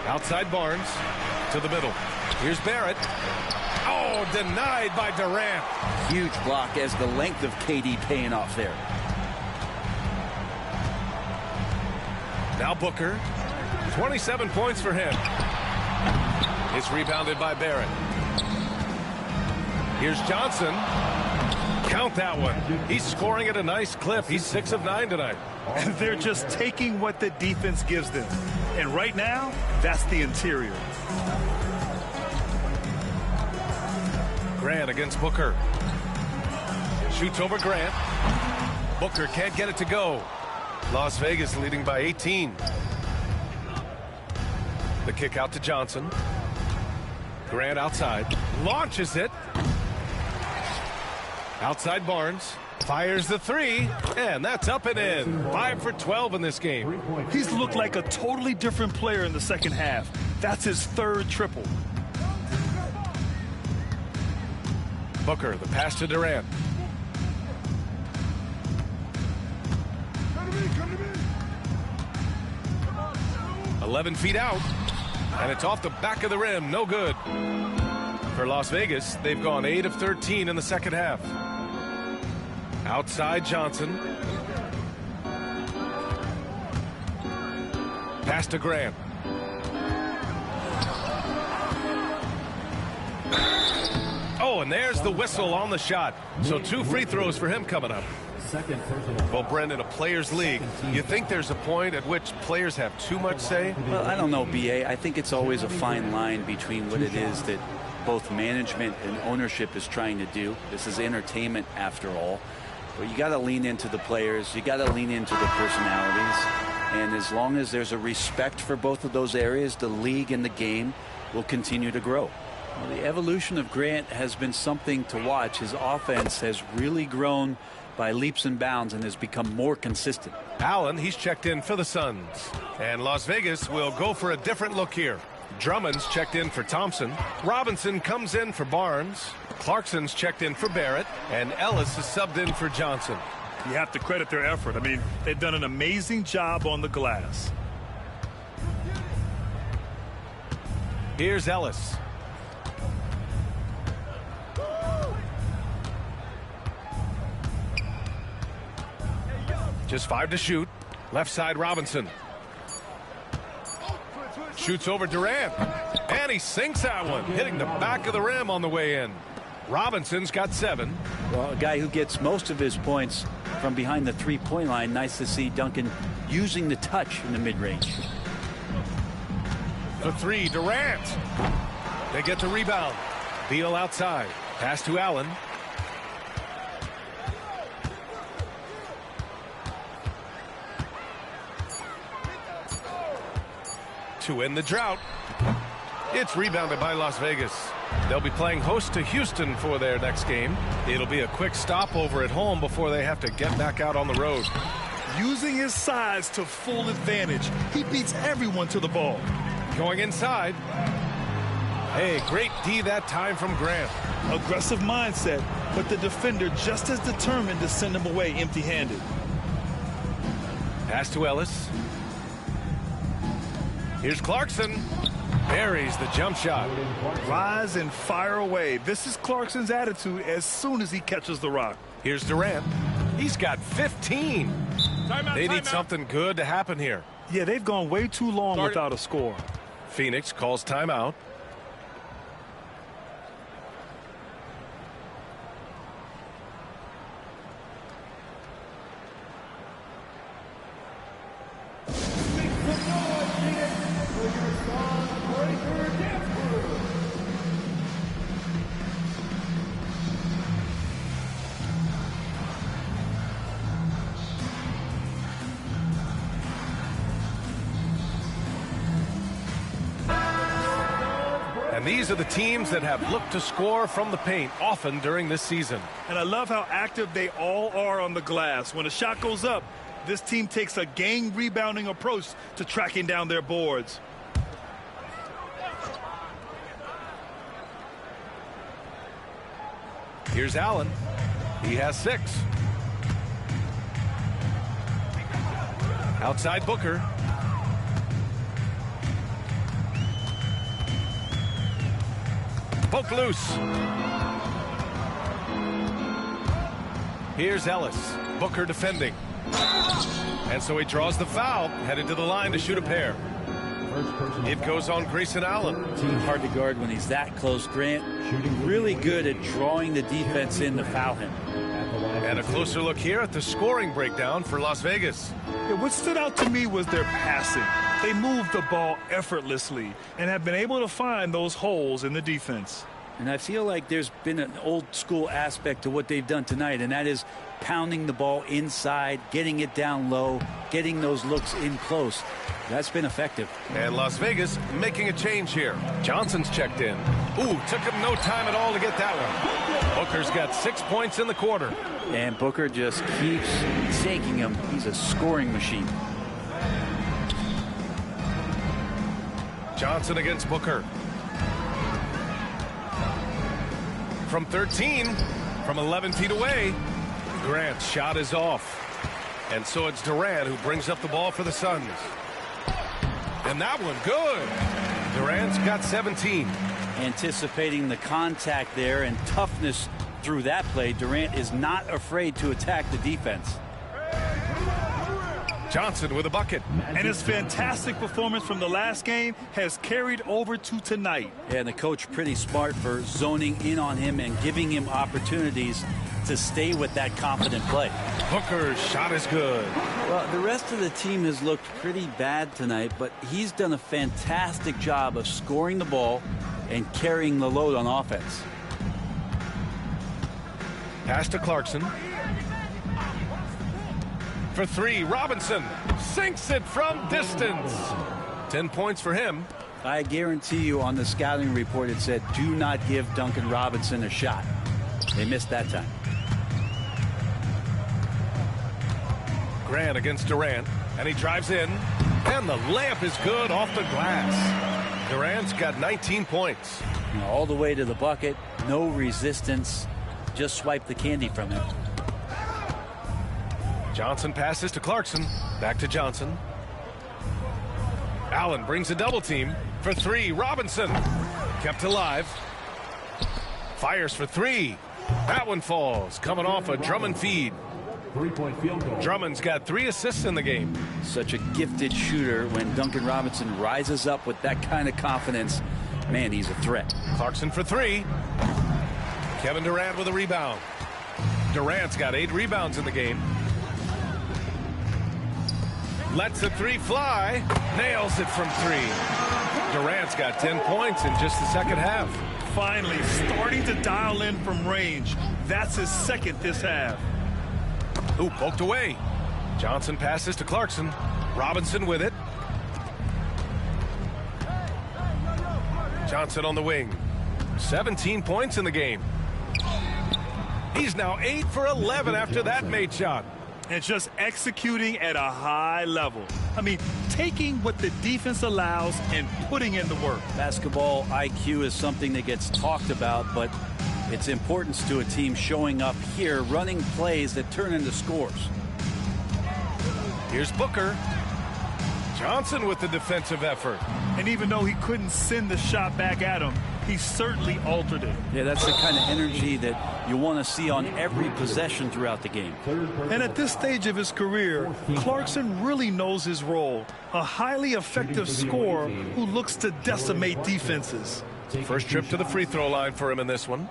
Speaker 1: Outside Barnes to the middle. Here's Barrett. Oh, denied by Durant.
Speaker 3: Huge block as the length of KD paying off there.
Speaker 1: Now Booker. 27 points for him. It's rebounded by Barrett. Here's Johnson. Count that one. He's scoring at a nice clip. He's 6 of 9 tonight.
Speaker 2: And they're just taking what the defense gives them. And right now, that's the interior.
Speaker 1: Grant against Booker. Shoots over Grant. Booker can't get it to go. Las Vegas leading by 18. The kick out to Johnson. Grant outside. Launches it. Outside Barnes. Fires the three. And that's up and in. 5 for 12 in this game.
Speaker 2: He's looked like a totally different player in the second half. That's his 3rd triple.
Speaker 1: Booker, the pass to Durant.
Speaker 8: Come to me, come to me.
Speaker 1: 11 feet out. And it's off the back of the rim. No good. For Las Vegas, they've gone 8 of 13 in the second half. Outside Johnson. Pass to Grant. Oh, and there's the whistle on the shot. So 2 free throws for him coming up. Well, Brendan, a players' league, you think there's a point at which players have too much say?
Speaker 3: Well, I don't know, B.A. I think it's always a fine line between what it is that both management and ownership is trying to do. This is entertainment after all. But you got to lean into the players. You got to lean into the personalities. And as long as there's a respect for both of those areas, the league and the game will continue to grow. Well, the evolution of Grant has been something to watch. His offense has really grown by leaps and bounds and has become more consistent.
Speaker 1: Allen, he's checked in for the Suns. And Las Vegas will go for a different look here. Drummond's checked in for Thompson. Robinson comes in for Barnes. Clarkson's checked in for Barrett. And Ellis is subbed in for Johnson.
Speaker 2: You have to credit their effort. I mean, they've done an amazing job on the glass.
Speaker 1: Here's Ellis. Just 5 to shoot. Left side Robinson. Shoots over Durant. And he sinks that one, hitting the back of the rim on the way in. Robinson's got 7.
Speaker 3: Well, a guy who gets most of his points from behind the three-point line. Nice to see Duncan using the touch in the mid-range.
Speaker 1: The 3, Durant. They get the rebound. Beal outside. Pass to Allen. To end the drought. It's rebounded by Las Vegas. They'll be playing host to Houston for their next game. It'll be a quick stopover at home before they have to get back out on the road.
Speaker 2: Using his size to full advantage, he beats everyone to the ball.
Speaker 1: Going inside. Hey, great D that time from Grant.
Speaker 2: Aggressive mindset, but the defender just as determined to send him away empty-handed.
Speaker 1: Pass to Ellis. Here's Clarkson. Buries the jump shot.
Speaker 2: Rise and fire away. This is Clarkson's attitude as soon as he catches the rock.
Speaker 1: Here's Durant. He's got 15. They need something good to happen here.
Speaker 2: Yeah, they've gone way too long without a score.
Speaker 1: Phoenix calls timeout. And these are the teams that have looked to score from the paint often during this season.
Speaker 2: And I love how active they all are on the glass. When a shot goes up, this team takes a gang rebounding approach to tracking down their boards.
Speaker 1: Here's Allen. He has 6. Outside Booker. Poke loose. Here's Ellis. Booker defending. And so he draws the foul, headed to the line to shoot a pair. It goes on Grayson Allen.
Speaker 3: Hard to guard when he's that close. Grant really good at drawing the defense in to foul him.
Speaker 1: And a closer look here at the scoring breakdown for Las Vegas.
Speaker 2: Yeah, what stood out to me was their passing. They moved the ball effortlessly and have been able to find those holes in the defense.
Speaker 3: And I feel like there's been an old school aspect to what they've done tonight, and that is pounding the ball inside, getting it down low, getting those looks in close. That's been effective.
Speaker 1: And Las Vegas making a change here. Johnson's checked in. Ooh, took him no time at all to get that one. Booker's got 6 points in the quarter.
Speaker 3: And Booker just keeps taking him. He's a scoring machine.
Speaker 1: Johnson against Booker. From 13, from 11 feet away, Durant's shot is off. And so it's Durant who brings up the ball for the Suns. And that one, good. Durant's got 17.
Speaker 3: Anticipating the contact there and toughness through that play, Durant is not afraid to attack the defense.
Speaker 1: Johnson with a bucket.
Speaker 2: And his fantastic performance from the last game has carried over to tonight.
Speaker 3: And the coach pretty smart for zoning in on him and giving him opportunities to stay with that confident play.
Speaker 1: Booker's shot is good.
Speaker 3: Well, the rest of the team has looked pretty bad tonight, but he's done a fantastic job of scoring the ball and carrying the load on offense.
Speaker 1: Pass to Clarkson. For three, Robinson sinks it from distance. 10 points for him.
Speaker 3: I guarantee you on the scouting report it said, do not give Duncan Robinson a shot. They missed that time.
Speaker 1: Grant against Durant, and he drives in, and the layup is good off the glass. Durant's got 19 points.
Speaker 3: All the way to the bucket, no resistance, just swipe the candy from him.
Speaker 1: Johnson passes to Clarkson, back to Johnson. Allen brings a double team. For three, Robinson kept alive. Fires for three. That one falls, coming off a Drummond feed.
Speaker 4: 3-point field goal.
Speaker 1: Drummond's got 3 assists in the game.
Speaker 3: Such a gifted shooter. When Duncan Robinson rises up with that kind of confidence, man, he's a threat.
Speaker 1: Clarkson for three. Kevin Durant with a rebound. Durant's got 8 rebounds in the game. Lets the three fly. Nails it from 3. Durant's got 10 points in just the second half.
Speaker 2: Finally starting to dial in from range. That's his second this half.
Speaker 1: Ooh, poked away. Johnson passes to Clarkson. Robinson with it. Johnson on the wing. 17 points in the game. He's now 8 for 11 after that made shot.
Speaker 2: And just executing at a high level. I mean, taking what the defense allows and putting in the work.
Speaker 3: Basketball IQ is something that gets talked about, but its importance to a team showing up here, running plays that turn into scores.
Speaker 1: Here's Booker. Johnson with the defensive effort.
Speaker 2: And even though he couldn't send the shot back at him, he certainly altered it.
Speaker 3: Yeah, that's the kind of energy that you want to see on every possession throughout the game.
Speaker 2: And at this stage of his career, Clarkson really knows his role. A highly effective scorer who looks to decimate defenses.
Speaker 1: First trip to the free throw line for him in this one.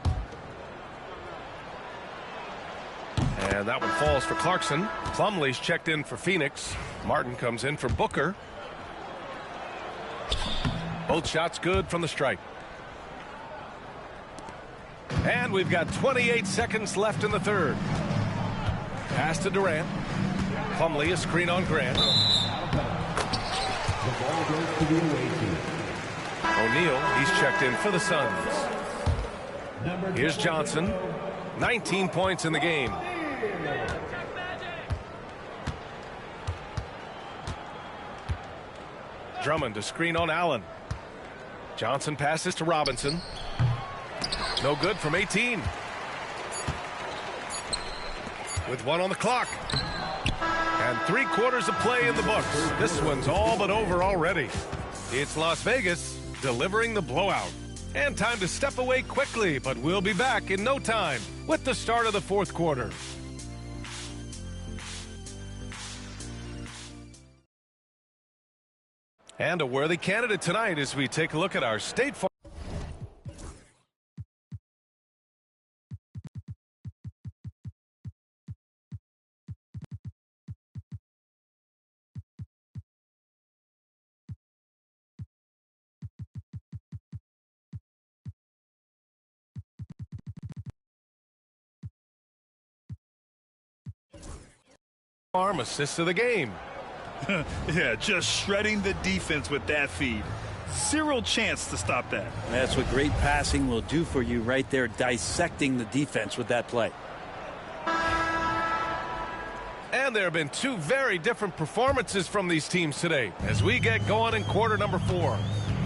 Speaker 1: And that one falls for Clarkson. Plumlee's checked in for Phoenix. Martin comes in for Booker. Both shots good from the stripe. And we've got 28 seconds left in the third. Pass to Durant. Plumlee, a screen on Grant. O'Neal, he's checked in for the Suns. Here's Johnson. 19 points in the game. Drummond, a screen on Allen. Johnson passes to Robinson. No good from 18. With 1 on the clock. And 3 quarters of play in the books. This one's all but over already. It's Las Vegas delivering the blowout. And time to step away quickly, but we'll be back in no time with the start of the fourth quarter. And a worthy candidate tonight as we take a look at our State Farm. Farm assist of the game.
Speaker 2: Yeah, just shredding the defense with that feed. Zero chance to stop that.
Speaker 3: That's what great passing will do for you right there, dissecting the defense with that play.
Speaker 1: And there have been two very different performances from these teams today as we get going in quarter number 4.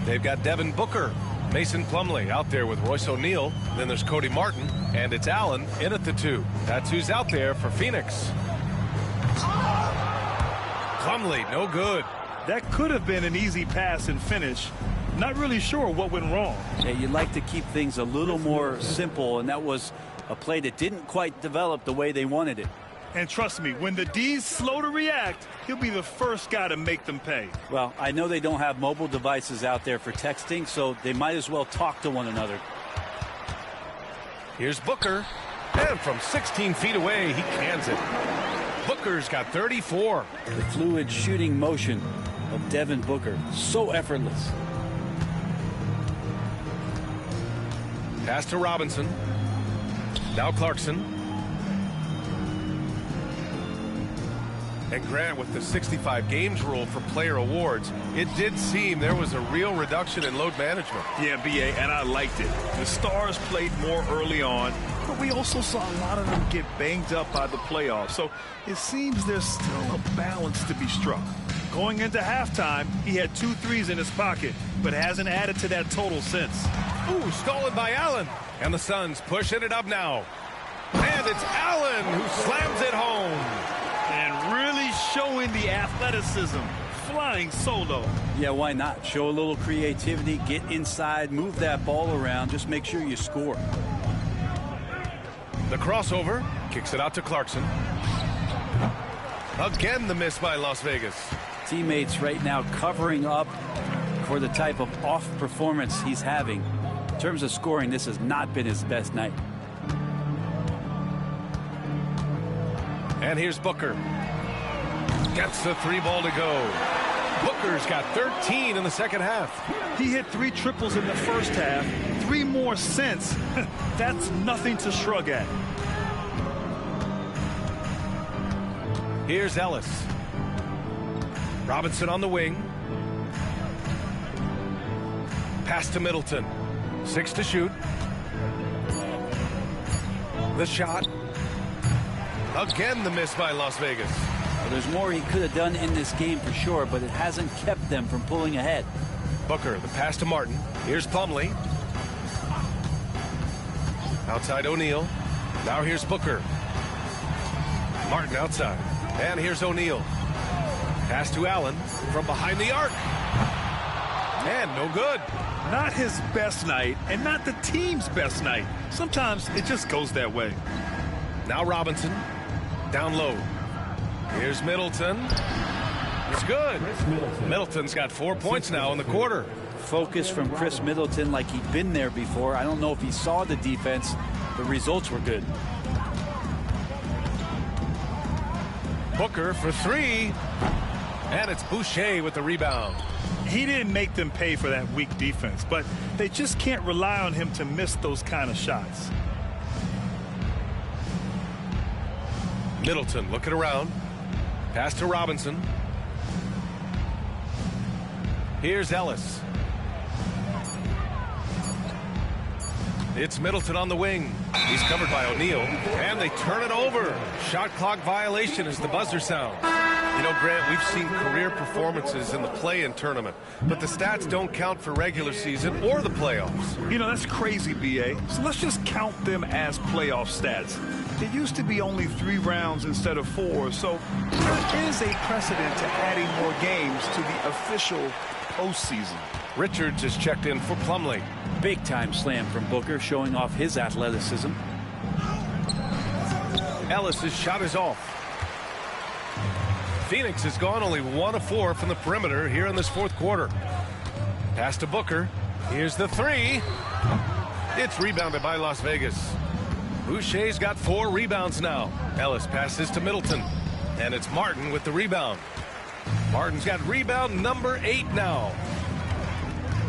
Speaker 1: They've got Devin Booker, Mason Plumlee out there with Royce O'Neal. Then there's Cody Martin, and it's Allen in at the 2. That's who's out there for Phoenix. Plumlee, no good.
Speaker 2: That could have been an easy pass and finish. Not really sure what went wrong.
Speaker 3: Yeah, you'd like to keep things a little more simple, and that was a play that didn't quite develop the way they wanted it.
Speaker 2: And trust me, when the D's slow to react, he'll be the first guy to make them pay.
Speaker 3: Well, I know they don't have mobile devices out there for texting, so they might as well talk to one another.
Speaker 1: Here's Booker, and from 16 feet away, he cans it. Booker's got 34.
Speaker 3: The fluid shooting motion of Devin Booker, so effortless.
Speaker 1: Pass to Robinson. Now Clarkson. And Grant with the 65 games rule for player awards. It did seem there was a real reduction in load management.
Speaker 2: Yeah, BA, and I liked it. The stars played more early on, but we also saw a lot of them get banged up by the playoffs. So it seems there's still a balance to be struck. Going into halftime, he had 2 threes in his pocket, but hasn't added to that total since.
Speaker 1: Ooh, stolen by Allen. And the Suns pushing it up now. And it's Allen who slams it home.
Speaker 2: And really showing the athleticism, flying solo.
Speaker 3: Yeah, why not? Show a little creativity, get inside, move that ball around, just make sure you score.
Speaker 1: The crossover, kicks it out to Clarkson. Again, the miss by Las Vegas.
Speaker 3: Teammates right now covering up for the type of off performance he's having. In terms of scoring, this has not been his best night.
Speaker 1: And here's Booker. Gets the 3 ball to go. Booker's got 13 in the second half.
Speaker 2: He hit 3 triples in the first half, 3 more since. That's nothing to shrug at.
Speaker 1: Here's Ellis. Robinson on the wing. Pass to Middleton. 6 to shoot. The shot. Again, the miss by Las Vegas.
Speaker 3: Well, there's more he could have done in this game for sure, but it hasn't kept them from pulling ahead.
Speaker 1: Booker, the pass to Martin. Here's Plumlee. Outside O'Neal. Now here's Booker. Martin outside. And here's O'Neal. Pass to Allen from behind the arc. And no good.
Speaker 2: Not his best night, and not the team's best night. Sometimes it just goes that way.
Speaker 1: Now Robinson. Down low. Here's Middleton. It's good. Middleton's got 4 points now in the quarter.
Speaker 3: Focus from Chris Middleton like he'd been there before. I don't know if he saw the defense. The results were good.
Speaker 1: Booker for 3. And it's Boucher with the rebound.
Speaker 2: He didn't make them pay for that weak defense, but they just can't rely on him to miss those kind of shots.
Speaker 1: Middleton looking around. Pass to Robinson. Here's Ellis. It's Middleton on the wing. He's covered by O'Neal. And they turn it over. Shot clock violation as the buzzer sounds. You know, Grant, we've seen career performances in the play-in tournament, but the stats don't count for regular season or the playoffs.
Speaker 2: You know, that's crazy, BA. So let's just count them as playoff stats. It used to be only 3 rounds instead of 4, so there is a precedent to adding more games to the official postseason.
Speaker 1: Richards is checked in for Plumlee.
Speaker 3: Big time slam from Booker, showing off his athleticism.
Speaker 1: Ellis's shot is off. Phoenix has gone only 1 of 4 from the perimeter here in this fourth quarter. Pass to Booker. Here's the three. It's rebounded by Las Vegas. Boucher's got 4 rebounds now. Ellis passes to Middleton. And it's Martin with the rebound. Martin's got rebound number 8 now.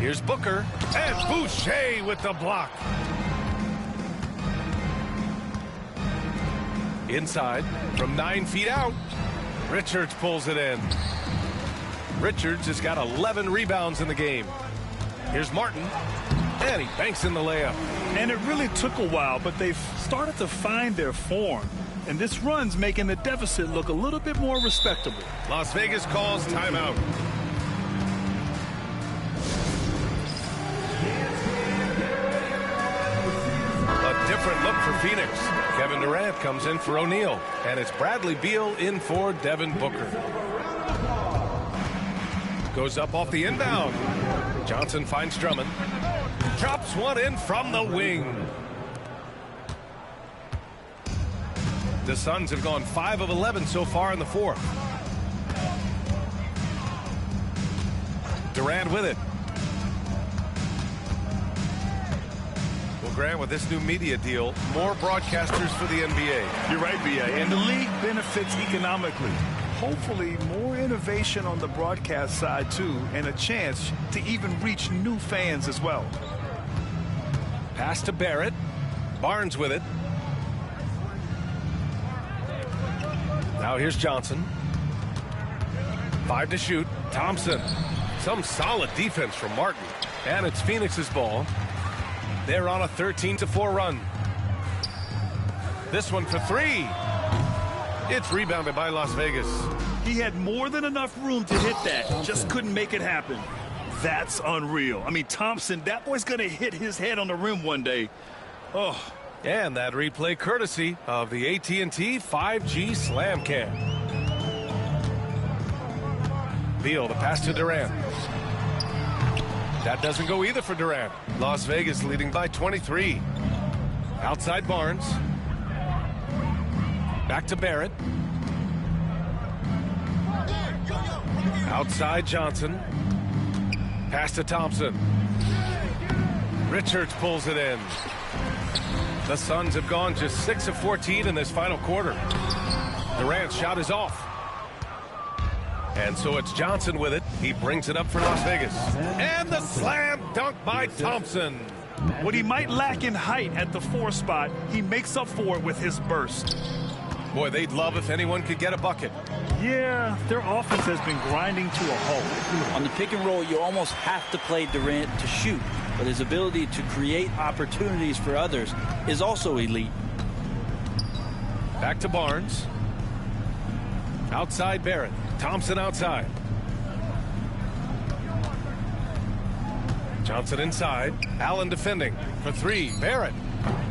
Speaker 1: Here's Booker. And Boucher with the block. Inside from 9 feet out. Richards pulls it in. Richards has got 11 rebounds in the game. Here's Martin. And he banks in the layup.
Speaker 2: And it really took a while, but they've started to find their form. And this run's making the deficit look a little bit more respectable.
Speaker 1: Las Vegas calls timeout. A different look for Phoenix. Kevin Durant comes in for O'Neal. And it's Bradley Beal in for Devin Booker. Goes up off the inbound. Johnson finds Drummond. Drops one in from the wing. The Suns have gone 5 of 11 so far in the fourth. Durant with it. Well, Grant, with this new media deal, more broadcasters for the NBA.
Speaker 2: You're right, B.A. And the league benefits economically. Hopefully, more innovation on the broadcast side, too, and a chance to even reach new fans as well.
Speaker 1: Pass to Barrett. Barnes with it. Now here's Johnson. 5 to shoot. Thompson. Some solid defense from Martin. And it's Phoenix's ball. They're on a 13-4 run. This one for 3. It's rebounded by Las Vegas.
Speaker 2: He had more than enough room to hit that. Just couldn't make it happen. That's unreal. I mean, Thompson, that boy's going to hit his head on the rim one day. Oh.
Speaker 1: And that replay courtesy of the AT&T 5G Slam Cam. Beal, the pass to Durant. That doesn't go either for Durant. Las Vegas leading by 23. Outside Barnes. Back to Barrett. Outside Johnson. Pass to Thompson. Richards pulls it in. The Suns have gone just 6 of 14 in this final quarter. Durant's shot is off. And so it's Johnson with it. He brings it up for Las Vegas. And the slam dunk by Thompson.
Speaker 2: What he might lack in height at the 4 spot, he makes up for it with his burst.
Speaker 1: Boy, they'd love if anyone could get a bucket.
Speaker 2: Yeah, their offense has been grinding to a halt.
Speaker 3: On the pick and roll, you almost have to play Durant to shoot, but his ability to create opportunities for others is also elite.
Speaker 1: Back to Barnes. Outside Barrett. Thompson outside. Johnson inside. Allen defending for 3. Barrett.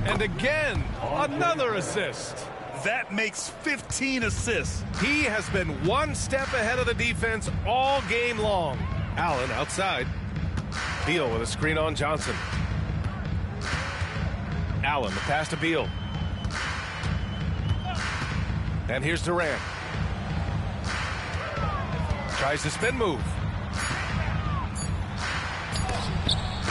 Speaker 1: And again, another assist.
Speaker 2: That makes 15 assists.
Speaker 1: He has been one step ahead of the defense all game long. Allen outside. Beal with a screen on Johnson. Allen, the pass to Beal. And here's Durant. Tries to spin move.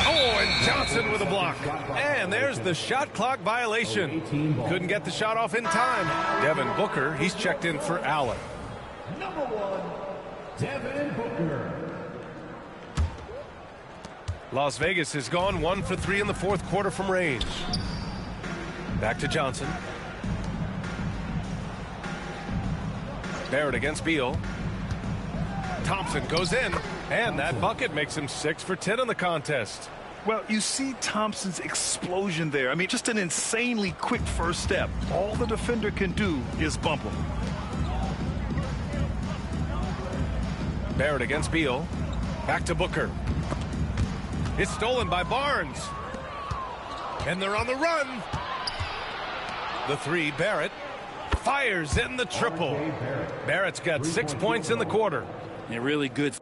Speaker 1: Oh, and Johnson with a block. And there's the shot clock violation. Couldn't get the shot off in time. Devin Booker, he's checked in for Allen.
Speaker 4: Number 1, Devin Booker.
Speaker 1: Las Vegas has gone 1 for 3 in the fourth quarter from range. Back to Johnson. Barrett against Beal. Thompson goes in, and that bucket makes him 6 for 10 in the contest.
Speaker 2: Well, you see Thompson's explosion there. I mean, just an insanely quick first step. All the defender can do is bump him.
Speaker 1: Barrett against Beal. Back to Booker. It's stolen by Barnes. And they're on the run. The 3, Barrett. Fires in the triple. Barrett's got 6 points in the quarter.
Speaker 3: A really good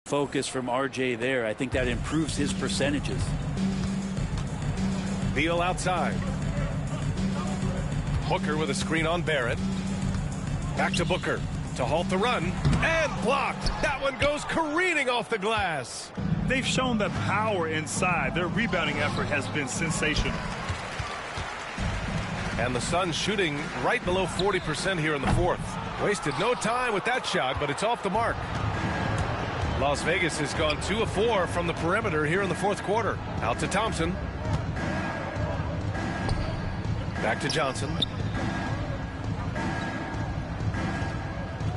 Speaker 3: Focus from RJ there. I think that improves his percentages.
Speaker 1: Beal outside. Booker with a screen on Barrett. Back to Booker to halt the run. And blocked. That one goes careening off the glass.
Speaker 2: They've shown the power inside. Their rebounding effort has been sensational.
Speaker 1: And the Suns shooting right below 40% here in the fourth. Wasted no time with that shot, but it's off the mark. Las Vegas has gone 2 of 4 from the perimeter here in the fourth quarter. Out to Thompson. Back to Johnson.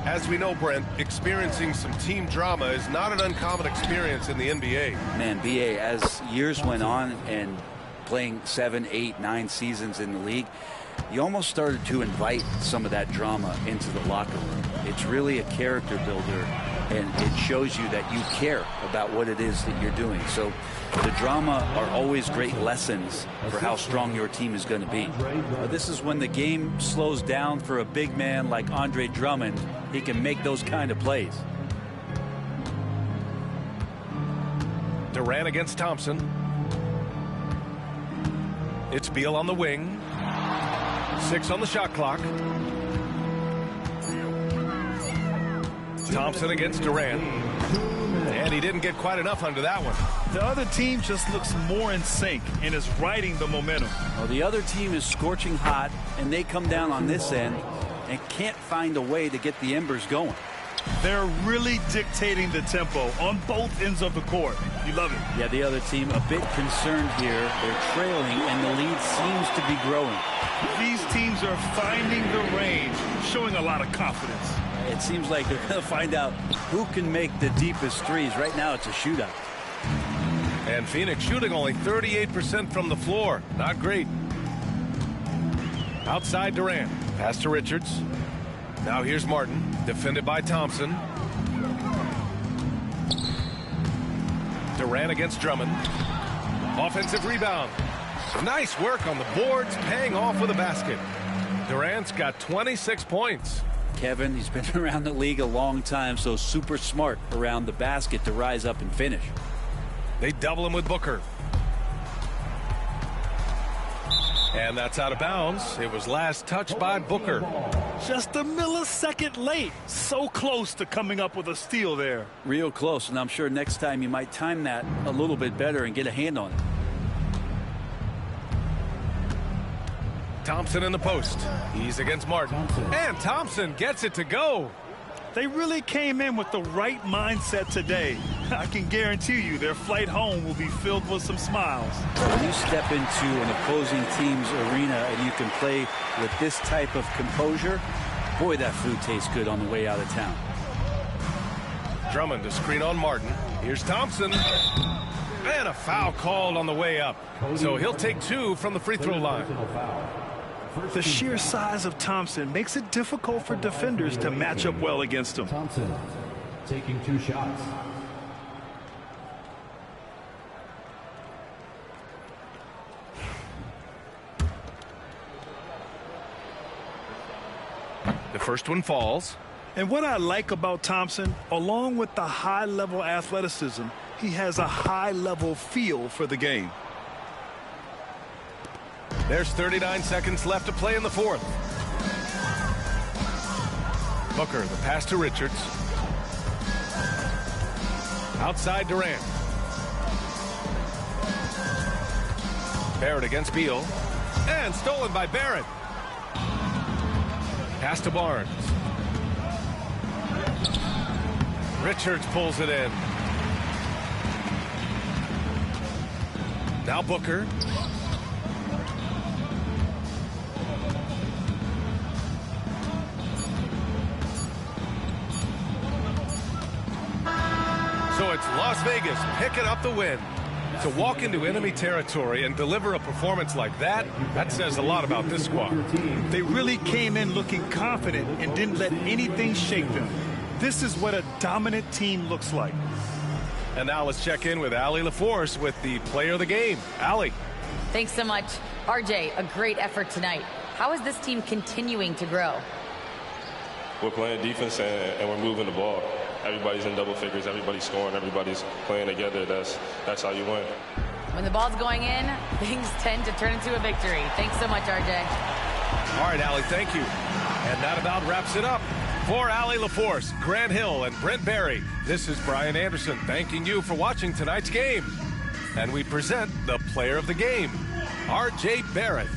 Speaker 1: As we know, Brent, experiencing some team drama is not an uncommon experience in the NBA.
Speaker 3: Man, BA, as years went on and playing 7, 8, 9 seasons in the league, you almost started to invite some of that drama into the locker room. It's really a character builder, and it shows you that you care about what it is that you're doing. So the drama are always great lessons for how strong your team is going to be. This is when the game slows down for a big man like Andre Drummond. He can make those kind of plays.
Speaker 1: Durant against Thompson. It's Beal on the wing. 6 on the shot clock. Thompson against Durant. And he didn't get quite enough under that one.
Speaker 2: The other team just looks more in sync and is riding the momentum.
Speaker 3: Well, the other team is scorching hot, and they come down on this end and can't find a way to get the embers going.
Speaker 2: They're really dictating the tempo on both ends of the court. You love it.
Speaker 3: Yeah, the other team a bit concerned here. They're trailing, and the lead seems to be growing.
Speaker 2: These teams are finding the range, showing a lot of confidence.
Speaker 3: It seems like they're going to find out who can make the deepest threes. Right now, it's a shootout.
Speaker 1: And Phoenix shooting only 38% from the floor. Not great. Outside Durant. Pass to Richards. Now here's Martin. Defended by Thompson. Durant against Drummond. Offensive rebound. Nice work on the boards, paying off with a basket. Durant's got 26 points.
Speaker 3: Kevin, he's been around the league a long time, so super smart around the basket to rise up and finish.
Speaker 1: They double him with Booker. And that's out of bounds. It was last touched by Booker.
Speaker 2: Just a millisecond late. So close to coming up with a steal there.
Speaker 3: Real close, and I'm sure next time you might time that a little bit better and get a hand on it.
Speaker 1: Thompson in the post. He's against Martin. And Thompson gets it to go.
Speaker 2: They really came in with the right mindset today. I can guarantee you their flight home will be filled with some smiles.
Speaker 3: When you step into an opposing team's arena and you can play with this type of composure, boy, that food tastes good on the way out of town.
Speaker 1: Drummond to screen on Martin. Here's Thompson. And a foul called on the way up. So he'll take 2 from the free throw line.
Speaker 2: The sheer size of Thompson makes it difficult for defenders to match up well against him.
Speaker 4: Thompson taking 2 shots.
Speaker 1: The first one falls.
Speaker 2: And what I like about Thompson, along with the high-level athleticism, he has a high-level feel for the game.
Speaker 1: There's 39 seconds left to play in the fourth. Booker, the pass to Richards. Outside Durant. Barrett against Beal. And stolen by Barrett. Pass to Barnes. Richards pulls it in. Now Booker. So it's Las Vegas picking up the win. To walk into enemy territory and deliver a performance like that, that says a lot about this squad.
Speaker 2: They really came in looking confident and didn't let anything shake them. This is what a dominant team looks like.
Speaker 1: And now let's check in with Allie LaForce with the player of the game. Allie.
Speaker 5: Thanks so much. RJ, a great effort tonight. How is this team continuing to grow?
Speaker 10: We're playing defense and we're moving the ball. everybody's in double figures, everybody's scoring, everybody's playing together. That's how you win.
Speaker 5: When the ball's going in, things tend to turn into a victory. Thanks so much, RJ.
Speaker 1: All right, Allie, thank you. And that about wraps it up. For Allie LaForce, Grant Hill, and Brent Barry, this is Brian Anderson thanking you for watching tonight's game. And we present the player of the game, RJ Barrett.